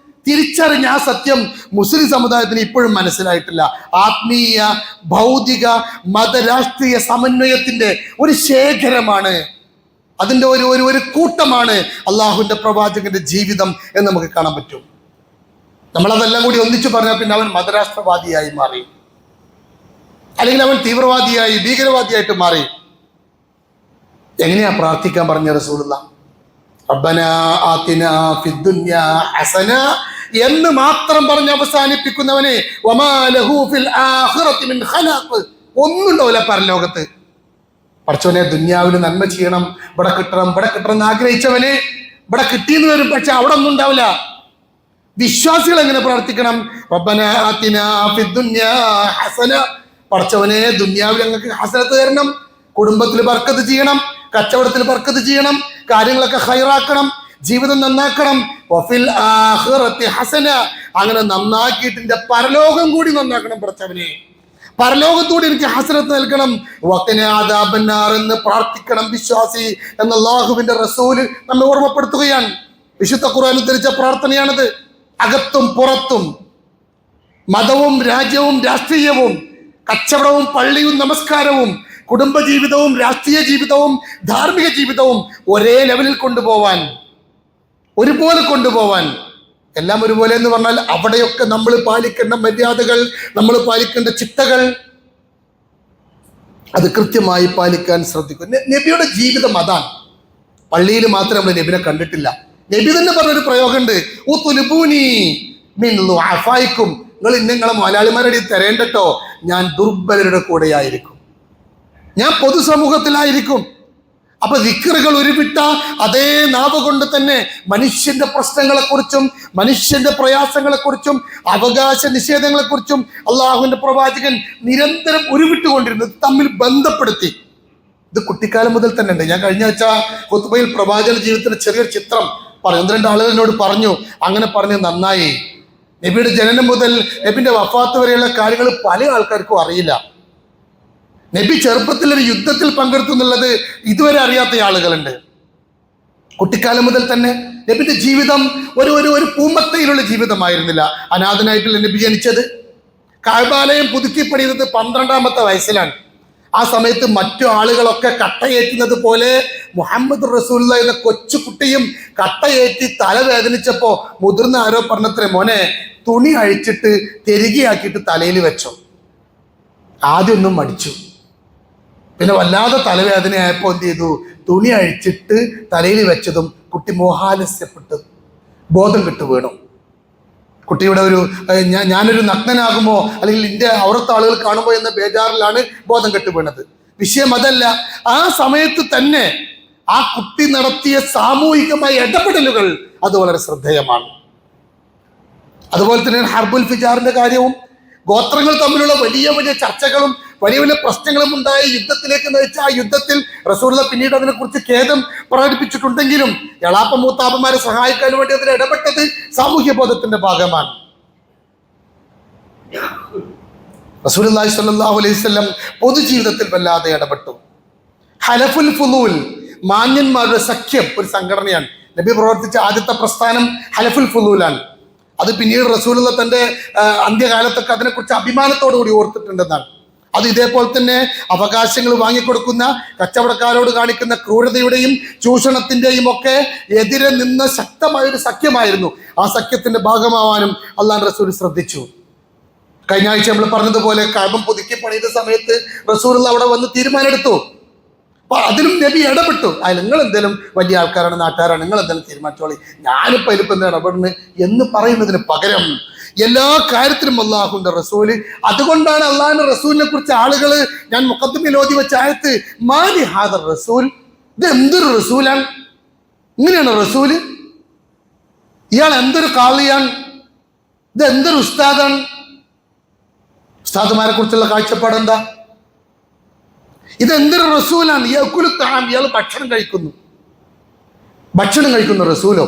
തിരിച്ചറിഞ്ഞ ആ സത്യം മുസ്ലിം സമുദായത്തിന് ഇപ്പോഴും മനസ്സിലായിട്ടില്ല. ആത്മീയ, ഭൗതിക, മതരാഷ്ട്രീയ സമന്വയത്തിന്റെ ഒരു ശേഖരമാണ്, അതിൻ്റെ ഒരു കൂട്ടമാണ് അള്ളാഹുവിന്റെ പ്രവാചകന്റെ ജീവിതം എന്ന് നമുക്ക് കാണാൻ പറ്റും. നമ്മളതെല്ലാം കൂടി ഒന്നിച്ചു പറഞ്ഞാൽ പിന്നെ അവൻ മതരാഷ്ട്രവാദിയായി മാറി, അല്ലെങ്കിൽ അവൻ തീവ്രവാദിയായി, ഭീകരവാദിയായിട്ട് മാറി. എങ്ങനെയാ പ്രാർത്ഥിക്കാൻ പറഞ്ഞ റസൂലുള്ളാഹി? റബ്ബനാ ആതിനാ ഫിദ്ദുനിയാ ഹസന എന്ന് മാത്രം പറഞ്ഞ് അവസാനിപ്പിക്കുന്നവനെ വമാ ലഹു ഫിൽ ആഖിറതി മിൻ ഖലാഖ്, ഒന്നുണ്ടാവില്ല പരലോകത്ത്. പടച്ചവനെ ദുനിയാവിന് നന്മ ചെയ്യണം, ഇവിടെ കിട്ടണം എന്ന് ആഗ്രഹിച്ചവന് ഇവിടെ കിട്ടിയെന്ന് വരും, പക്ഷെ അവിടെ ഒന്നും ഉണ്ടാവില്ല. വിശ്വാസികൾ എങ്ങനെ പ്രാർത്ഥിക്കണം? റബ്ബനാ ആതിനാ ഫിദ്ദുനിയാ ഹസന, പടച്ചവനെ ദുനിയാവിൽ ഞങ്ങൾക്ക് ഹസനത്ത് തരണം, കുടുംബത്തിൽ ബർക്കത്ത് ചെയ്യണം, കച്ചവടത്തിൽ ബർക്കത്ത് ചെയ്യണം, കാര്യങ്ങളൊക്കെ ഹൈറാക്കണം, ജീവിതം നന്നാക്കണം. വഫിൽ ആഖിറതി ഹസന, അങ്ങനെ നന്നാക്കിയിട്ട് പരലോകം കൂടി നന്നാക്കണം. പടച്ചവനെ പരലോകത്തോട് എനിക്ക് ഹസനത്ത് നൽകണം. വഖിനാ അദാബന്നാർ എന്ന് പ്രാർത്ഥിക്കണം വിശ്വാസി എന്ന് അല്ലാഹുവിന്റെ റസൂല് നമ്മെ ഓർമ്മപ്പെടുത്തുകയാണ്. വിശുദ്ധ ഖുർആൻ ഉദ്ധരിച്ച പ്രാർത്ഥനയാണത്. അകത്തും പുറത്തും, മതവും രാജ്യവും രാഷ്ട്രീയവും, കച്ചവടവും പള്ളിയും നമസ്കാരവും, കുടുംബജീവിതവും രാഷ്ട്രീയ ജീവിതവും ധാർമ്മിക ജീവിതവും ഒരേ ലെവലിൽ കൊണ്ടുപോവാൻ, ഒരുപോലെ കൊണ്ടുപോവാൻ. എല്ലാം ഒരുപോലെ എന്ന് പറഞ്ഞാൽ അവിടെയൊക്കെ നമ്മൾ പാലിക്കേണ്ട മര്യാദകൾ, നമ്മൾ പാലിക്കേണ്ട ചിട്ടകൾ, അത് കൃത്യമായി പാലിക്കാൻ ശ്രദ്ധിക്കും. നബിയുടെ ജീവിതം അതാണ്. പള്ളിയിൽ മാത്രമേ നമ്മൾ നബിനെ കണ്ടിട്ടില്ല. നബി തന്നെ പറഞ്ഞൊരു പ്രയോഗമുണ്ട്, നിങ്ങൾ നിങ്ങളെ മലയാളിമാരുടെ തരേണ്ടട്ടോ, ഞാൻ ദുർബലരുടെ കൂടെയായിരിക്കും, ഞാൻ പൊതുസമൂഹത്തിലായിരിക്കും. അപ്പൊ ദിക്റുകൾ ഉരുവിട്ട അതേ നാവ് കൊണ്ട് തന്നെ മനുഷ്യന്റെ പ്രശ്നങ്ങളെക്കുറിച്ചും മനുഷ്യന്റെ പ്രയാസങ്ങളെക്കുറിച്ചും അവകാശ നിഷേധങ്ങളെക്കുറിച്ചും അള്ളാഹുവിന്റെ പ്രവാചകൻ നിരന്തരം ഉരുവിട്ടുകൊണ്ടിരുന്നത് തമ്മിൽ ബന്ധപ്പെടുത്തി. ഇത് കുട്ടിക്കാലം മുതൽ തന്നെ ഉണ്ട്. ഞാൻ കഴിഞ്ഞ ആഴ്ച ഖുത്ബയിൽ പ്രവാചക ജീവിതത്തിന്റെ ചെറിയൊരു ചിത്രം പറഞ്ഞു. 1-2 ആളുകൾ എന്നോട് പറഞ്ഞു, അങ്ങനെ പറഞ്ഞ് നന്നായി. നബിയുടെ ജനനം മുതൽ നബിന്റെ വഫാത്ത് വരെയുള്ള കാര്യങ്ങൾ പല ആൾക്കാർക്കും അറിയില്ല. നബി ചെറുപ്പത്തിൽ ഒരു യുദ്ധത്തിൽ പങ്കെടുത്തു എന്നുള്ളത് ഇതുവരെ അറിയാത്ത ആളുകളുണ്ട്. കുട്ടിക്കാലം മുതൽ തന്നെ നബിന്റെ ജീവിതം ഒരു പൂമത്തയിലുള്ള ജീവിതമായിരുന്നില്ല. അനാഥനായിട്ടുള്ള നബി ജനിച്ചത്. കഅബാലയം പുതുക്കി പണിയുന്നത് 12-ാമത്തെ വയസ്സിലാണ്. ആ സമയത്ത് മറ്റു ആളുകളൊക്കെ കട്ടയേറ്റുന്നത് പോലെ മുഹമ്മദ് റസൂലുള്ളാഹി എന്ന കൊച്ചുകുട്ടിയും കട്ടയേറ്റി തലവേദനിച്ചപ്പോ മുതിർന്ന ആരോ പറഞ്ഞത്രേ, മോനെ തുണി അഴിച്ചിട്ട് തെരുകിയാക്കിയിട്ട് തലയിൽ വെച്ചോ. ആദ്യം ഒന്നും മടിച്ചു, പിന്നെ വല്ലാതെ തലവേദനയായപ്പോൾ എന്ത് ചെയ്തു, തുണി അഴിച്ചിട്ട് തലയിൽ വെച്ചതും കുട്ടി മോഹാലസ്യപ്പെട്ട് ബോധം കെട്ടു വീണു. കുട്ടിയുടെ ഞാനൊരു നഗ്നനാകുമോ, അല്ലെങ്കിൽ എൻ്റെ ഔറത്ത് ആളുകൾ കാണുമോ എന്ന ബേജാറിലാണ് ബോധം കെട്ടു വീണത്. വിഷയം അതല്ല. ആ സമയത്ത് തന്നെ ആ കുട്ടി നടത്തിയ സാമൂഹികമായ ഇടപെടലുകൾ അത് വളരെ ശ്രദ്ധേയമാണ്. അതുപോലെ തന്നെ ഹർബുൽ ഫിജാറിന്റെ കാര്യവും, ഗോത്രങ്ങൾ തമ്മിലുള്ള വലിയ വലിയ ചർച്ചകളും വലിയ വലിയ പ്രശ്നങ്ങളും ഉണ്ടായ യുദ്ധത്തിലേക്ക് നയിച്ച ആ യുദ്ധത്തിൽ റസൂലുള്ളാഹി പിന്നീട് അതിനെക്കുറിച്ച് ഖേദം പ്രകടിപ്പിച്ചിട്ടുണ്ടെങ്കിലും എളാപ്പ മൂത്താപ്പന്മാരെ സഹായിക്കാൻ വേണ്ടി അതിൽ ഇടപെട്ടത് സാമൂഹ്യ ബോധത്തിന്റെ ഭാഗമാണ്. റസൂലുള്ളാഹി സ്വല്ലല്ലാഹു അലൈഹി വസല്ലം പൊതുജീവിതത്തിൽ വല്ലാതെ ഇടപെട്ടു. ഹലഫുൽ ഫുളൂൽ, മാന്യന്മാരുടെ സഖ്യം, ഒരു സംഘടനയാണ്. നബി പ്രവർത്തിച്ച ആദ്യത്തെ പ്രസ്ഥാനം ഹലഫുൽ ഫുളൂലാണ്. അത് പിന്നീട് റസൂലുള്ളാഹി തന്റെ അന്ത്യകാലത്തൊക്കെ അതിനെക്കുറിച്ച് അഭിമാനത്തോടു കൂടി ഓർത്തിട്ടുണ്ടെന്നാണ്. അത് ഇതേപോലെ തന്നെ അവകാശങ്ങൾ വാങ്ങിക്കൊടുക്കുന്ന കച്ചവടക്കാരോട് കാണിക്കുന്ന ക്രൂരതയുടെയും ചൂഷണത്തിന്റെയും ഒക്കെ എതിരെ നിന്ന ശക്തമായൊരു സഖ്യമായിരുന്നു. ആ സഖ്യത്തിന്റെ ഭാഗമാവാനും അള്ളാഹു റസൂൽ ശ്രദ്ധിച്ചു. കഴിഞ്ഞ ആഴ്ച നമ്മൾ പറഞ്ഞതുപോലെ കഅബ പുതുക്കി പണിത സമയത്ത് റസൂലുള്ളാഹി അവിടെ വന്ന് തീരുമാനമെടുത്തു. അപ്പൊ അതിലും നബി ഇടപെട്ടു. അതിൽ നിങ്ങൾ എന്തെങ്കിലും വലിയ ആൾക്കാരാണ്, നാട്ടുകാരാണ്, നിങ്ങൾ എന്തെങ്കിലും തീരുമാനിച്ചോളി, ഞാനിപ്പോൾ ഇതിലിപ്പോൾ എന്താ ഇടപെടുന്നത് എന്ന് പറയുന്നതിന് പകരം എല്ലാ കാര്യത്തിലും അള്ളാഹുവിന്റെ റസൂല്. അതുകൊണ്ടാണ് അള്ളാഹിന്റെ റസൂലിനെ കുറിച്ച് ആളുകൾ, ഞാൻ മുഖദ്ദിമയിൽ ഓതി വെച്ച ആയത്ത്, മാലി ഹാദർ റസൂൽ, ഇത് എന്തൊരു റസൂലാണ്, ഇങ്ങനെയാണ് റസൂല്, ഇയാൾ എന്തൊരു കാളിയാണ്, ഇത് എന്തൊരു ഉസ്താദാണ്. ഉസ്താദുമാരെ കുറിച്ചുള്ള കാഴ്ചപ്പാട് എന്താ? ഇതെന്തൊരു റസൂലാണ്, ഇയാൾ ഭക്ഷണം കഴിക്കുന്നു റസൂലോ.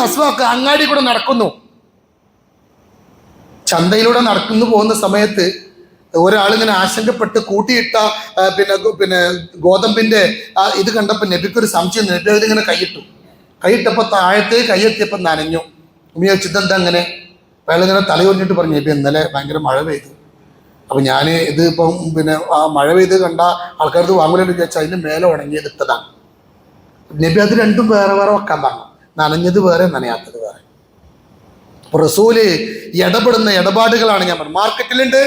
അസ്വാക്ക്, അങ്ങാടി കൂടെ നടക്കുന്നു. ചന്തയിലൂടെ നടക്കുന്നു പോകുന്ന സമയത്ത് ഒരാളിങ്ങനെ ആശങ്കപ്പെട്ട് കൂട്ടിയിട്ട പിന്നെ ഗോതമ്പിന്റെ ഇത് കണ്ടപ്പോൾ നബിക്കൊരു സംശയം. നബി അതിങ്ങനെ കൈയിട്ടപ്പോൾ താഴത്തേക്ക് കൈയെത്തിയപ്പോൾ നനഞ്ഞു. ഉമിയോച്ചിതെന്താ അങ്ങനെ? അയാളിങ്ങനെ തലയൊരിഞ്ഞിട്ട് പറഞ്ഞു, നബി ഇന്നലെ ഭയങ്കര മഴ പെയ്തു, അപ്പം ഞാൻ ഇത് ഇപ്പം പിന്നെ ആ മഴ പെയ്ത് കണ്ട ആൾക്കാർക്ക് വാങ്ങൂലെന്ന് വിചാരിച്ചാൽ അതിന് മേലെ ഉണങ്ങിയെടുത്തതാണ്. നബി അത് രണ്ടും വേറെ വേറെ വെക്കാൻ പറഞ്ഞു, നനഞ്ഞത് വേറെ നനയാത്തത് വേറെ. അപ്പൊ റസൂല് ഇടപെടുന്ന ഇടപാടുകളാണ് ഞാൻ പറഞ്ഞത്. മാർക്കറ്റിലുണ്ട്,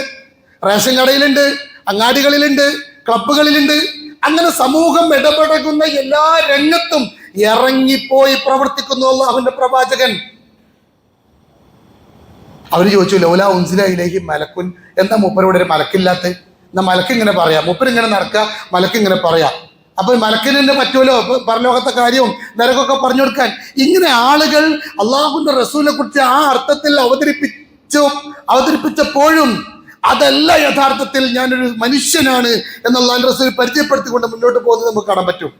റേഷൻ കടയിലുണ്ട്, അങ്ങാടികളിലുണ്ട്, ക്ലബുകളിലുണ്ട്, അങ്ങനെ സമൂഹം ഇടപെടുന്ന എല്ലാ രംഗത്തും ഇറങ്ങിപ്പോയി പ്രവർത്തിക്കുന്നു അല്ലാഹുവിന്റെ പ്രവാചകൻ. അവർ ചോദിച്ചു, ലൗലാ ഉൻസില ഇലൈഹി മലക്കുൻ, എന്താ മൂപ്പരോട് ഒരു മലക്കില്ലാത്ത? എന്നാ മലക്ക് ഇങ്ങനെ പറയാം, മൂപ്പരിങ്ങനെ നടക്കുക, മലക്ക് ഇങ്ങനെ പറയാം. അപ്പൊ മലക്കിന് തന്നെ പറ്റുമല്ലോ പരലോകത്തെ കാര്യവും നരകമൊക്കെ പറഞ്ഞു കൊടുക്കാൻ. ഇങ്ങനെ ആളുകൾ അള്ളാഹുവിന്റെ റസൂലിനെ കുറിച്ച് ആ അർത്ഥത്തിൽ അവതരിപ്പിച്ചപ്പോഴും അതല്ല യഥാർത്ഥത്തിൽ ഞാനൊരു മനുഷ്യനാണ് എന്നുള്ള റസൂൽ പരിചയപ്പെടുത്തിക്കൊണ്ട് മുന്നോട്ട് പോകുന്നത് നമുക്ക് കാണാൻ പറ്റും.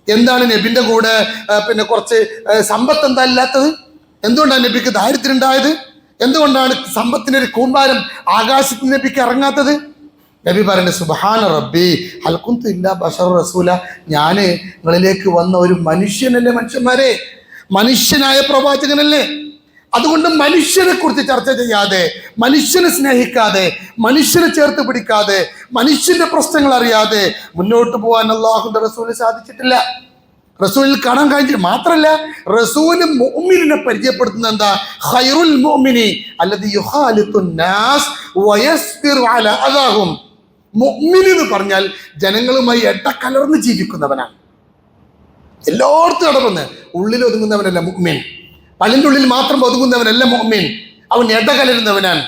എന്താണ് നബിന്റെ കൂടെ പിന്നെ കുറച്ച് സമ്പത്ത് എന്താ ഇല്ലാത്തത്? എന്തുകൊണ്ടാണ് നബിക്ക് ദാരിദ്ര്യം ഉണ്ടായത്? എന്തുകൊണ്ടാണ് സമ്പത്തിനൊരു കൂമ്പാരം ആകാശത്തിന് നബിക്ക് ഇറങ്ങാത്തത്? നബി പറയുന്നത്, സുബ്ഹാന റബ്ബി ഹൽ കുന്തു ഇല്ലാ ബശറ റസൂല, ഞാൻ നിങ്ങളിലേക്ക് വന്ന ഒരു മനുഷ്യനല്ലേ മനുഷ്യന്മാരെ, മനുഷ്യനായ പ്രവാചകനല്ലേ. അതുകൊണ്ട് മനുഷ്യനെ കുറിച്ച് ചർച്ച ചെയ്യാതെ, മനുഷ്യനെ സ്നേഹിക്കാതെ, മനുഷ്യനെ ചേർത്ത് പിടിക്കാതെ, മനുഷ്യന്റെ പ്രശ്നങ്ങൾ അറിയാതെ മുന്നോട്ട് പോകാൻ അല്ലാഹുവിന്റെ റസൂലിന് സാധിച്ചിട്ടില്ല. റസൂലിൽ കാണാൻ കഴിഞ്ഞിട്ട് മാത്രമല്ല, റസൂല് മുഅ്മിനിനെ പരിചയപ്പെടുത്തുന്ന എന്താ? ഖൈറുൽ മുഅ്മിനി അല്ലദി യുഖാലിത്തുൻ നാസ് വയസ്ബിറു അലാ അദാഹും. മുഅ്മിൻ എന്ന് പറഞ്ഞാൽ ജനങ്ങളുമായി ഇടകലർന്ന് ജീവിക്കുന്നവനാണ്, എല്ലായിടത്തും ഇടപെടുന്ന, ഉള്ളിൽ ഒതുങ്ങുന്നവനല്ല മുഅ്മിൻ, പള്ളിൻ്റെ ഉള്ളിൽ മാത്രം ഒതുങ്ങുന്നവനല്ല മുഅ്മിൻ, അവൻ ഇടകലരുന്നവനാണ്.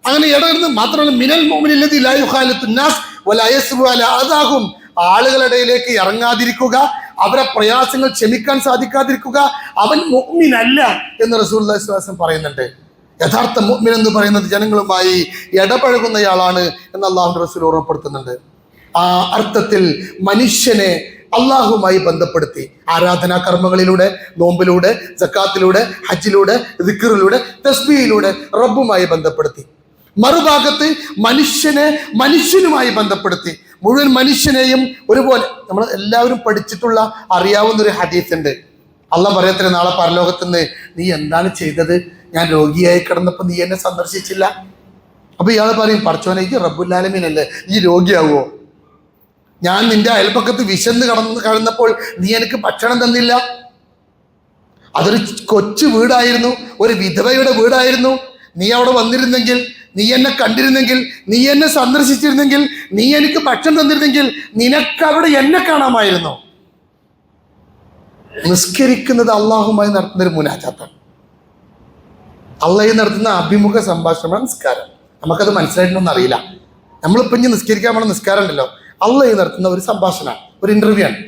അങ്ങനെ ഇടകലർന്ന് മാത്രമല്ല, മിനൽ മുഅ്മിനി അല്ലദി ലാ യുഖാലിത്തുൻ നാസ് വലാ യസ്ബിറു അലാ അദാഹും, ആളുകളുടെ ഇടയിലേക്ക് ഇറങ്ങാതിരിക്കുക, അവരെ പ്രയാസങ്ങൾ ക്ഷമിക്കാൻ സാധിക്കാതിരിക്കുക, അവൻ മുഅ്മിനല്ല എന്ന് റസൂലുള്ളാഹി സ്വല്ലല്ലാഹു അലൈഹി വസല്ലം പറയുന്നുണ്ട്. യഥാർത്ഥ മുഅ്മിൻ എന്ന് പറയുന്നത് ജനങ്ങളുമായി ഇടപഴകുന്നയാളാണ് എന്ന് അല്ലാഹുവിന്റെ റസൂൽ ഓർമ്മപ്പെടുത്തുന്നുണ്ട്. ആ അർത്ഥത്തിൽ മനുഷ്യനെ അള്ളാഹുമായി ബന്ധപ്പെടുത്തി ആരാധനാ കർമ്മങ്ങളിലൂടെ, നോമ്പിലൂടെ, സക്കാത്തിലൂടെ, ഹജ്ജിലൂടെ, ദിക്റിലൂടെ, തസ്ബീഹിലൂടെ റബ്ബുമായി ബന്ധപ്പെടുത്തി. മറുഭാഗത്ത് മനുഷ്യനെ മനുഷ്യനുമായി ബന്ധപ്പെടുത്തി, മുഴുവൻ മനുഷ്യനെയും ഒരുപോലെ. നമ്മൾ എല്ലാവരും പഠിച്ചിട്ടുള്ള അറിയാവുന്ന ഒരു ഹദീസ് ഉണ്ട്. അള്ളാഹ് പറയത്തില്ല, നാളെ പരലോകത്തുനിന്ന്, നീ എന്താണ് ചെയ്തത്? ഞാൻ രോഗിയായി കിടന്നപ്പോൾ നീ എന്നെ സന്ദർശിച്ചില്ല. അപ്പൊ ഇയാൾ പറയും, പടച്ചോനെ, ഈ റബ്ബുൽ ആലമീനല്ലേ, ഈ രോഗിയാവോ? ഞാൻ നിന്റെ അയൽപക്കത്ത് വിശന്ന് കിടന്നപ്പോൾ നീ എനിക്ക് ഭക്ഷണം തന്നില്ല. അതൊരു കൊച്ചു വീടായിരുന്നു, ഒരു വിധവയുടെ വീടായിരുന്നു. നീ അവിടെ വന്നിരുന്നെങ്കിൽ, നീ എന്നെ കണ്ടിരുന്നെങ്കിൽ, നീ എന്നെ സന്ദർശിച്ചിരുന്നെങ്കിൽ, നീ എനിക്ക് ഭക്ഷണം തന്നിരുന്നെങ്കിൽ നിനക്ക് അവിടെ എന്നെ കാണാമായിരുന്നു. നിസ്കരിക്കുന്നത് അള്ളാഹുമായി നടത്തുന്ന ഒരു മുനാജാത്താണ്, അള്ളാഹുമായി നടത്തുന്ന അഭിമുഖ സംഭാഷണമാണ് നിസ്കാരം. നമുക്കത് മനസ്സിലായിട്ടൊന്നും അറിയില്ല. നമ്മളിപ്പോൾ ഇനി നിസ്കരിക്കാൻ വേണ്ട നിസ്കാരം ഉണ്ടല്ലോ, അള്ളാഹുമായി നടത്തുന്ന ഒരു സംഭാഷണമാണ്, ഒരു ഇന്റർവ്യൂ ആണ്.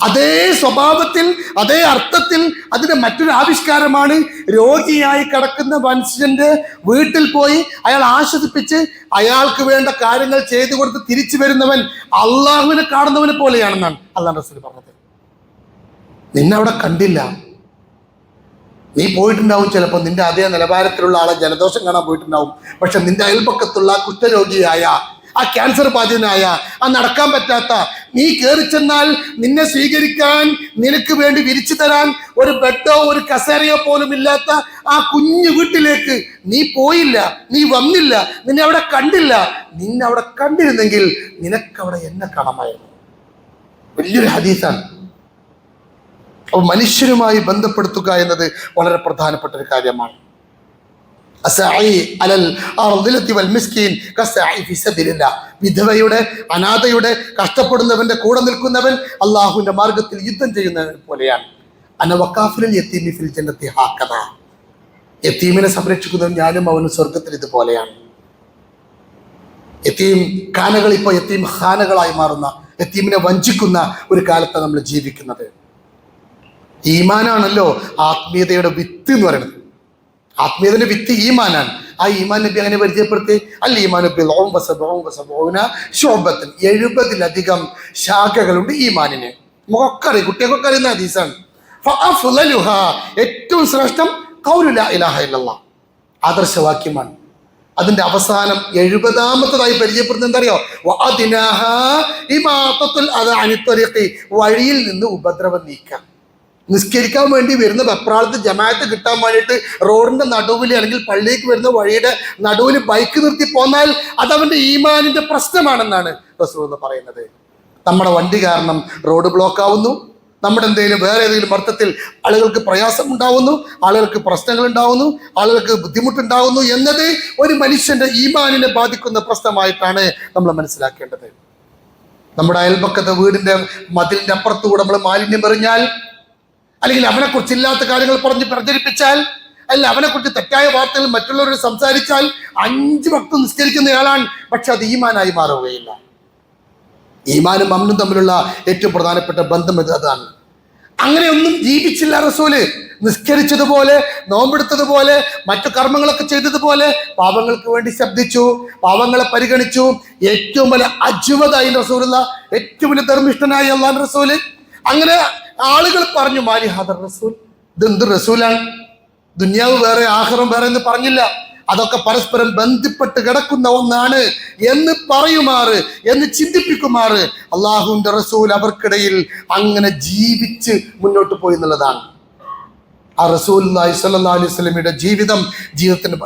അതേ സ്വഭാവത്തിൽ, അതേ അർത്ഥത്തിൽ അതിന്റെ മറ്റൊരു ആവിഷ്കാരമാണ് രോഗിയായി കിടക്കുന്ന മനുഷ്യന്റെ വീട്ടിൽ പോയി അയാൾ ആശ്വസിപ്പിച്ച് അയാൾക്ക് വേണ്ട കാര്യങ്ങൾ ചെയ്തു കൊടുത്ത് തിരിച്ചു വരുന്നവൻ അള്ളാഹുവിനെ കാണുന്നവനെ പോലെയാണെന്നാണ് അല്ലാഹു റസൂൽ പറഞ്ഞത്. നിന്നെ അവിടെ കണ്ടില്ല, നീ പോയിട്ടുണ്ടാവും, ചിലപ്പോൾ നിന്റെ അതേ നിലവാരത്തിലുള്ള ആളെ ജലദോഷം കാണാൻ പോയിട്ടുണ്ടാവും. പക്ഷെ നിന്റെ അയൽപക്കത്തുള്ള കുഷ്ഠരോഗിയായ, ആ ക്യാൻസർ ബാധിതനായ, ആ നടക്കാൻ പറ്റാത്ത, നീ കയറി ചെന്നാൽ നിന്നെ സ്വീകരിക്കാൻ, നിനക്ക് വേണ്ടി വിരിച്ചു തരാൻ ഒരു ബെഡോ ഒരു കസേരയോ പോലും ഇല്ലാത്ത ആ കുഞ്ഞു വീട്ടിലേക്ക് നീ പോയില്ല, നീ വന്നില്ല, നിന്നെ അവിടെ കണ്ടില്ല. നിന്നെ അവിടെ കണ്ടിരുന്നെങ്കിൽ നിനക്കവിടെ എന്നെ കാണാമായിരുന്നു. വലിയൊരു ഹദീസാണ്. അപ്പോൾ മനുഷ്യരുമായി ബന്ധപ്പെടുത്തുക എന്നത് വളരെ പ്രധാനപ്പെട്ട ഒരു കാര്യമാണ്. വിധവയുടെ, അനാഥയുടെ, കഷ്ടപ്പെടുന്നവന്റെ കൂടെ നിൽക്കുന്നവൻ അള്ളാഹുവിന്റെ മാർഗത്തിൽ യുദ്ധം ചെയ്യുന്നവൻ പോലെയാണ്. യതീമിനെ സംരക്ഷിക്കുന്നവൻ ഞാനും അവനും സ്വർഗത്തിൽ ഇതുപോലെയാണ്. യതീം ഖാനകൾ ഇപ്പോൾ യതീം ഖാനകളായി മാറുന്ന, യതീമിനെ വഞ്ചിക്കുന്ന ഒരു കാലത്താണ് നമ്മൾ ജീവിക്കുന്നത്. ഈമാനാണല്ലോ ആത്മീയതയുടെ വിത്ത് എന്ന് പറയുന്നത്. ആത്മീയതയുടെ വിത്ത് ഈമാനാണ്. ആ ഈമാൻ നബി അങ്ങനെ പരിചയപ്പെടുത്തി, അല്ല ഈമാൻ 70-ലധികം ശാഖകളുണ്ട് ഈമാനിന്. നമുക്കൊക്കെ അറിയാം, കുട്ടികൾക്കൊക്കെ അറിയുന്ന ഹദീസാണ്. ഏറ്റവും ശ്രേഷ്ഠം ഖൗലു ലാ ഇലാഹ ഇല്ലല്ലാഹ്, ആദർശവാക്യമാണ്. അതിന്റെ അവസാനം 70-ാമത്തതായി പരിചയപ്പെടുന്നത് എന്തറിയോ? വഴിയിൽ നിന്ന് ഉപദ്രവം നീക്കാം. നിസ്കരിക്കാൻ വേണ്ടി വരുന്ന വെപ്രാളത്ത് ജമാഅത്ത് കിട്ടാൻ വേണ്ടിയിട്ട് റോഡിന്റെ നടുവിൽ അല്ലെങ്കിൽ പള്ളിക്ക് വരുന്ന വഴിയുടെ നടുവിൽ ബൈക്ക് നിർത്തി പോന്നാൽ അതവന്റെ ഈമാനിന്റെ പ്രശ്നമാണെന്നാണ് റസൂൽ പറയുന്നത്. നമ്മുടെ വണ്ടി കാരണം റോഡ് ബ്ലോക്ക് ആവുന്നു, നമ്മുടെ എന്തെങ്കിലും വേറെ ഏതെങ്കിലും അർത്ഥത്തിൽ ആളുകൾക്ക് പ്രയാസം ഉണ്ടാവുന്നു, ആളുകൾക്ക് പ്രശ്നങ്ങൾ ഉണ്ടാവുന്നു, ആളുകൾക്ക് ബുദ്ധിമുട്ടുണ്ടാവുന്നു എന്നത് ഒരു മനുഷ്യന്റെ ഈമാനിനെ ബാധിക്കുന്ന പ്രശ്നമായിട്ടാണ് നമ്മൾ മനസ്സിലാക്കേണ്ടത്. നമ്മുടെ അയൽപക്കത്തെ വീടിന്റെ മതിലിന്റെ അപ്പുറത്തുകൂടെ നമ്മൾ മാലിന്യം എറിഞ്ഞാൽ, അല്ലെങ്കിൽ അവനെ കുറിച്ചില്ലാത്ത കാര്യങ്ങൾ പറഞ്ഞ് പ്രചരിപ്പിച്ചാൽ, അല്ല അവനെ കുറിച്ച് തെറ്റായ വാർത്തകൾ മറ്റുള്ളവരോട് സംസാരിച്ചാൽ 5 വക്ത് നിസ്കരിക്കുന്നയാളാണ്, പക്ഷെ അത് ഈമാനായി മാറുകയില്ല. ഈമാനും അമ്നും തമ്മിലുള്ള ഏറ്റവും പ്രധാനപ്പെട്ട ബന്ധം അതാണ്. അങ്ങനെയൊന്നും ജീവിച്ചില്ല റസൂല്. നിസ്കരിച്ചതുപോലെ, നോമ്പെടുത്തതുപോലെ, മറ്റു കർമ്മങ്ങളൊക്കെ ചെയ്തതുപോലെ പാവങ്ങൾക്ക് വേണ്ടി ശബ്ദിച്ചു, പാവങ്ങളെ പരിഗണിച്ചു. ഏറ്റവും വലിയ അജ്വതായി റസൂലുള്ള, ഏറ്റവും വലിയ ധർമ്മിഷ്ഠനായി അള്ളാഹു റസൂല്. അങ്ങനെ ആളുകൾ പറഞ്ഞു, മാലി ഹാദർ റസൂൽ, ഇതെന്ത് റസൂലാണ്, ദുനിയാവ് വേറെ ആഖിറം വേറെ എന്ന് പറഞ്ഞില്ല, അതൊക്കെ പരസ്പരം ബന്ധപ്പെട്ട് കിടക്കുന്ന ഒന്നാണ് എന്ന് പറയുമാറ്, എന്ന് ചിന്തിപ്പിക്കുമാറ് അള്ളാഹുവിന്റെ റസൂൽ അവർക്കിടയിൽ അങ്ങനെ ജീവിച്ച് മുന്നോട്ട് പോയി എന്നുള്ളതാണ്. ആ റസൂലുള്ളാഹി സ്വല്ലല്ലാഹു അലൈഹി വസല്ലമയുടെ ജീവിതത്തിന്റെ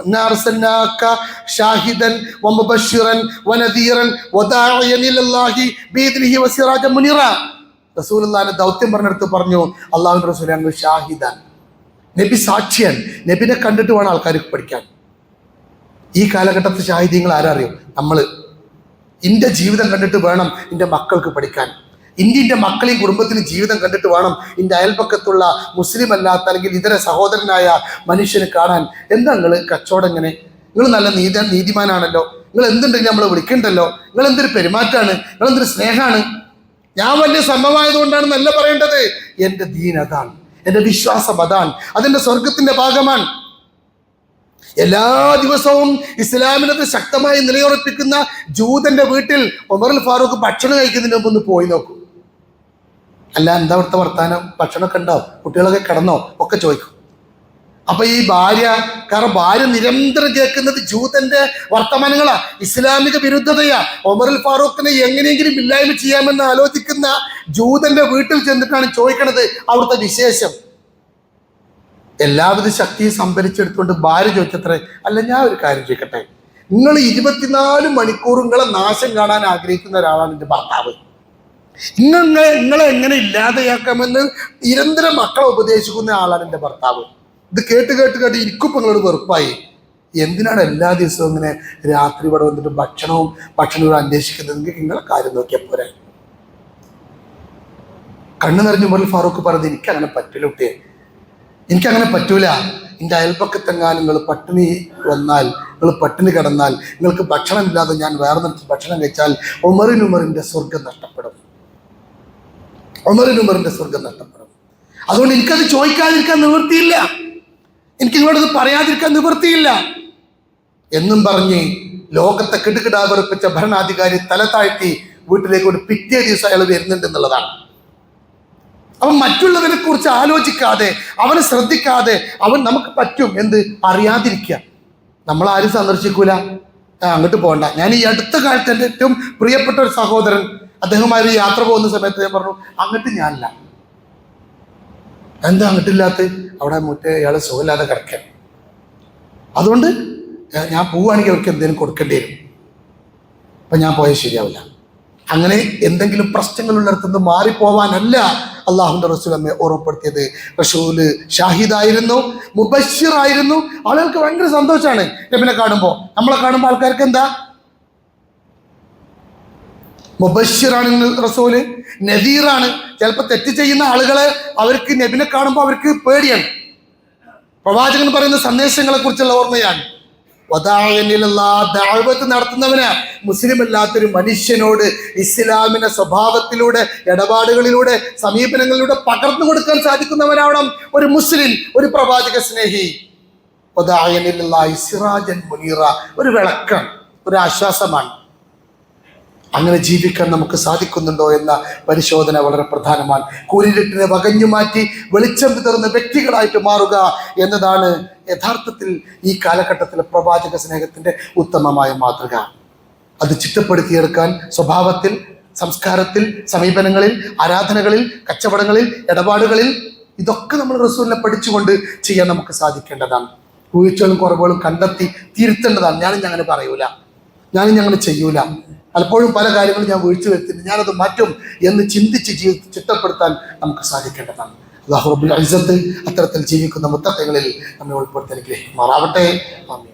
ഷാഹിദൻ വമുബശ്ശിറൻ വനദീറൻ വദാഇയൻ ഇലല്ലാഹി ബിഇദ്നിഹി വസിറാജൻ മുനീറ. റസൂലുള്ളാഹിന്റെ ദൗത്യം പറഞ്ഞെടുത്ത് പറഞ്ഞു, അള്ളാഹുവിന്റെ റസൂൽ അങ്ങ് ഷാഹിദാൻ, നബി സാക്ഷിയാൻ. നബിനെ കണ്ടിട്ട് വേണം ആൾക്കാർക്ക് പഠിക്കാൻ. ഈ കാലഘട്ടത്തിൽ ഷാഹിദീങ്ങൾ ആരറിയും? നമ്മൾ. എൻ്റെ ജീവിതം കണ്ടിട്ട് വേണം എൻ്റെ മക്കൾക്ക് പഠിക്കാൻ. എൻ്റെ മക്കളെയും കുടുംബത്തിനും ജീവിതം കണ്ടിട്ട് വേണം എൻ്റെ അയൽപക്കത്തുള്ള മുസ്ലിം അല്ലാത്ത അല്ലെങ്കിൽ ഇതര സഹോദരനായ മനുഷ്യന് കാണാൻ. എന്താ നിങ്ങൾ കച്ചവടം ഇങ്ങനെ? നിങ്ങൾ നല്ല നീതിമാനാണല്ലോ, നിങ്ങൾ എന്തുണ്ടെങ്കിൽ നമ്മൾ വിളിക്കണ്ടല്ലോ, നിങ്ങൾ എന്തൊരു പെരുമാറ്റാണ്, നിങ്ങൾ എന്തൊരു സ്നേഹമാണ്. ഞാൻ വലിയ സംഭവമായതുകൊണ്ടാണ് നല്ല പറയേണ്ടത്. എൻ്റെ ദീൻ അതാണ്, എൻ്റെ വിശ്വാസം അതാണ്, അതെൻ്റെ സ്വർഗത്തിന്റെ ഭാഗമാണ്. എല്ലാ ദിവസവും ഇസ്ലാമിനത് ശക്തമായി നിലയുറപ്പിക്കുന്ന ജൂതന്റെ വീട്ടിൽ ഉമറുൽ ഫാറൂഖ് ഭക്ഷണം കഴിക്കുന്നതിന് മുമ്പ് ഒന്ന് പോയി നോക്കൂ. അല്ല, എന്താ അവിടുത്തെ വർത്താനം, ഭക്ഷണമൊക്കെ ഉണ്ടോ, കുട്ടികളൊക്കെ കിടന്നോ ഒക്കെ ചോദിക്കും. അപ്പൊ ഈ കാരണം ഭാര്യ നിരന്തരം കേൾക്കുന്നത് ജൂതന്റെ വർത്തമാനങ്ങളാ, ഇസ്ലാമിക വിരുദ്ധതയാ. ഉമറുൽ ഫാറൂഖിനെ എങ്ങനെയെങ്കിലും ഇല്ലായ്മ ചെയ്യാമെന്ന് ആലോചിക്കുന്ന ജൂതന്റെ വീട്ടിൽ ചെന്നിട്ടാണ് ചോദിക്കണത് അവിടുത്തെ വിശേഷം. എല്ലാവിധ ശക്തിയും സംഭരിച്ചെടുത്തുകൊണ്ട് ഭാര്യ ചോദിച്ചത്രേ, അല്ല ഞാൻ ഒരു കാര്യം ചോദിക്കട്ടെ, നിങ്ങൾ 24 മണിക്കൂർ നിങ്ങളെ നാശം കാണാൻ ആഗ്രഹിക്കുന്ന ഒരാളാണ് എൻ്റെ ഭർത്താവ്, നിങ്ങളെ എങ്ങനെ ഇല്ലാതെയാക്കാമെന്ന് നിരന്തരം മക്കളെ ഉപദേശിക്കുന്ന ആളാണ് എൻ്റെ ഭർത്താവ്. ഇത് കേട്ട് എനിക്കിപ്പോൾ നിങ്ങളോട് വെറുപ്പായി. എന്തിനാണ് എല്ലാ ദിവസവും ഇങ്ങനെ രാത്രി ഇവിടെ വന്നിട്ട് ഭക്ഷണവും അന്വേഷിക്കുന്നത്? നിങ്ങൾക്ക് നിങ്ങളെ കാര്യം നോക്കിയാൽ പോരെ. കണ്ണു നിറഞ്ഞു ഉമറുൽ ഫാറൂഖ് പറഞ്ഞത്, എനിക്കങ്ങനെ പറ്റില്ല കുട്ടിയെ, എനിക്കങ്ങനെ പറ്റൂല. എൻ്റെ അയൽപക്കത്തെങ്ങാനും നിങ്ങൾ പട്ടിണി വന്നാൽ, നിങ്ങൾ പട്ടിണി കിടന്നാൽ, നിങ്ങൾക്ക് ഭക്ഷണമില്ലാതെ ഞാൻ വേറെ നിർത്തി ഭക്ഷണം കഴിച്ചാൽ ഉമറിന്റെ സ്വർഗം നഷ്ടപ്പെടും, ഉമറിന്റെ സ്വർഗം നഷ്ടപ്പെടും. അതുകൊണ്ട് എനിക്കത് ചോദിക്കാതിരിക്കാൻ നിവൃത്തിയില്ല, എനിക്ക് നിങ്ങളോടത് പറയാതിരിക്കാൻ നിവൃത്തിയില്ല എന്നും പറഞ്ഞ് ലോകത്തെ കിടുകിടാ വെറുപ്പിച്ച ഭരണാധികാരി തല താഴ്ത്തി വീട്ടിലേക്ക് ഒരു പിറ്റേ ദിവസം അയാൾ വരുന്നുണ്ട് എന്നുള്ളതാണ്. അവൻ മറ്റുള്ളവരെ കുറിച്ച് ആലോചിക്കാതെ, അവനെ ശ്രദ്ധിക്കാതെ, അവൻ നമുക്ക് പറ്റും എന്ത് അറിയാതിരിക്കുക. നമ്മളാരും സന്ദർശിക്കൂല, അങ്ങോട്ട് പോകണ്ട. ഞാൻ ഈ അടുത്ത കാലത്ത് എൻ്റെ ഏറ്റവും പ്രിയപ്പെട്ട ഒരു സഹോദരൻ, അദ്ദേഹമായി യാത്ര പോകുന്ന സമയത്ത് ഞാൻ പറഞ്ഞു, അങ്ങോട്ട് ഞാനില്ല. എന്താ അങ്ങോട്ടില്ലാത്ത? അവിടെ മുറ്റേ ഇയാളെ സുഖമില്ലാതെ കിടക്കാൻ, അതുകൊണ്ട് ഞാൻ പോവുകയാണെങ്കിൽ അവർക്ക് എന്തെങ്കിലും കൊടുക്കേണ്ടി വരും, അപ്പം ഞാൻ പോയാൽ ശരിയാവില്ല. അങ്ങനെ എന്തെങ്കിലും പ്രശ്നങ്ങളുള്ളിടത്തുനിന്ന് മാറിപ്പോവാനല്ല അള്ളാഹുവിൻ്റെ റസൂൽ നമ്മെ ഓർമ്മപ്പെടുത്തിയത്. റസൂല് ഷാഹിദായിരുന്നു, മുബശ്ശിറായിരുന്നു. ആളുകൾക്ക് ഭയങ്കര സന്തോഷമാണ് നബിനെ കാണുമ്പോൾ. നമ്മളെ കാണുമ്പോൾ ആൾക്കാർക്ക് എന്താ? മുബശ്ശിറാണ് റസൂല്, നദീറാണ്. ചിലപ്പോൾ തെറ്റ് ചെയ്യുന്ന ആളുകളെ അവർക്ക് നബിനെ കാണുമ്പോൾ അവർക്ക് പേടിയാണ്. പ്രവാചകൻ പറയുന്ന സന്ദേശങ്ങളെ കുറിച്ചുള്ള ഓർമ്മയാണ്. ദഅവത്ത് നടത്തുന്നവന് മുസ്ലിം അല്ലാത്തൊരു മനുഷ്യനോട് ഇസ്ലാമിന്റെ സ്വഭാവത്തിലൂടെ, ഇടപാടുകളിലൂടെ, സമീപനങ്ങളിലൂടെ പകർന്നു കൊടുക്കാൻ സാധിക്കുന്നവനാവണം ഒരു മുസ്ലിം, ഒരു പ്രവാചക സ്നേഹി. സിറാജൻ മുനീറ, ഒരു വിളക്കാണ്, ഒരു ആശ്വാസമാണ്. അങ്ങനെ ജീവിക്കാൻ നമുക്ക് സാധിക്കുന്നുണ്ടോ എന്ന പരിശോധന വളരെ പ്രധാനമാണ്. കൂരിരുട്ടിനെ വകഞ്ഞു മാറ്റി വെളിച്ചം വിതറുന്ന വ്യക്തികളായിട്ട് മാറുക എന്നതാണ് യഥാർത്ഥത്തിൽ ഈ കാലഘട്ടത്തിലെ പ്രവാചക സ്നേഹത്തിന്റെ ഉത്തമമായ മാതൃക. അത് ചിട്ടപ്പെടുത്തിയെടുക്കാൻ സ്വഭാവത്തിൽ, സംസ്കാരത്തിൽ, സമീപനങ്ങളിൽ, ആരാധനകളിൽ, കച്ചവടങ്ങളിൽ, ഇടപാടുകളിൽ, ഇതൊക്കെ നമ്മൾ റസൂലിനെ പഠിച്ചുകൊണ്ട് ചെയ്യാൻ നമുക്ക് സാധിക്കേണ്ടതാണ്. വീഴ്ചകളും കുറവുകളും കണ്ടെത്തി തിരുത്തേണ്ടതാണ്. ഞാനും അങ്ങനെ പറയൂല, ഞാനും അങ്ങനെ ചെയ്യൂല. പലപ്പോഴും പല കാര്യങ്ങളും ഞാൻ വീഴ്ച വരുത്തിയിട്ട് ഞാനത് മാറ്റും എന്ന് ചിന്തിച്ച് ജീവിതത്തിൽ ചിട്ടപ്പെടുത്താൻ നമുക്ക് സാധിക്കേണ്ടതാണ്. അല്ലാഹു റബ്ബുൽ ഇസ്സത്ത് അത്തരത്തിൽ ജീവിക്കുന്ന മുത്തഖീങ്ങളിൽ നമ്മെ ഉൾപ്പെടുത്തി അനുഗ്രഹിക്കുമാറാവട്ടെ. ആമീൻ.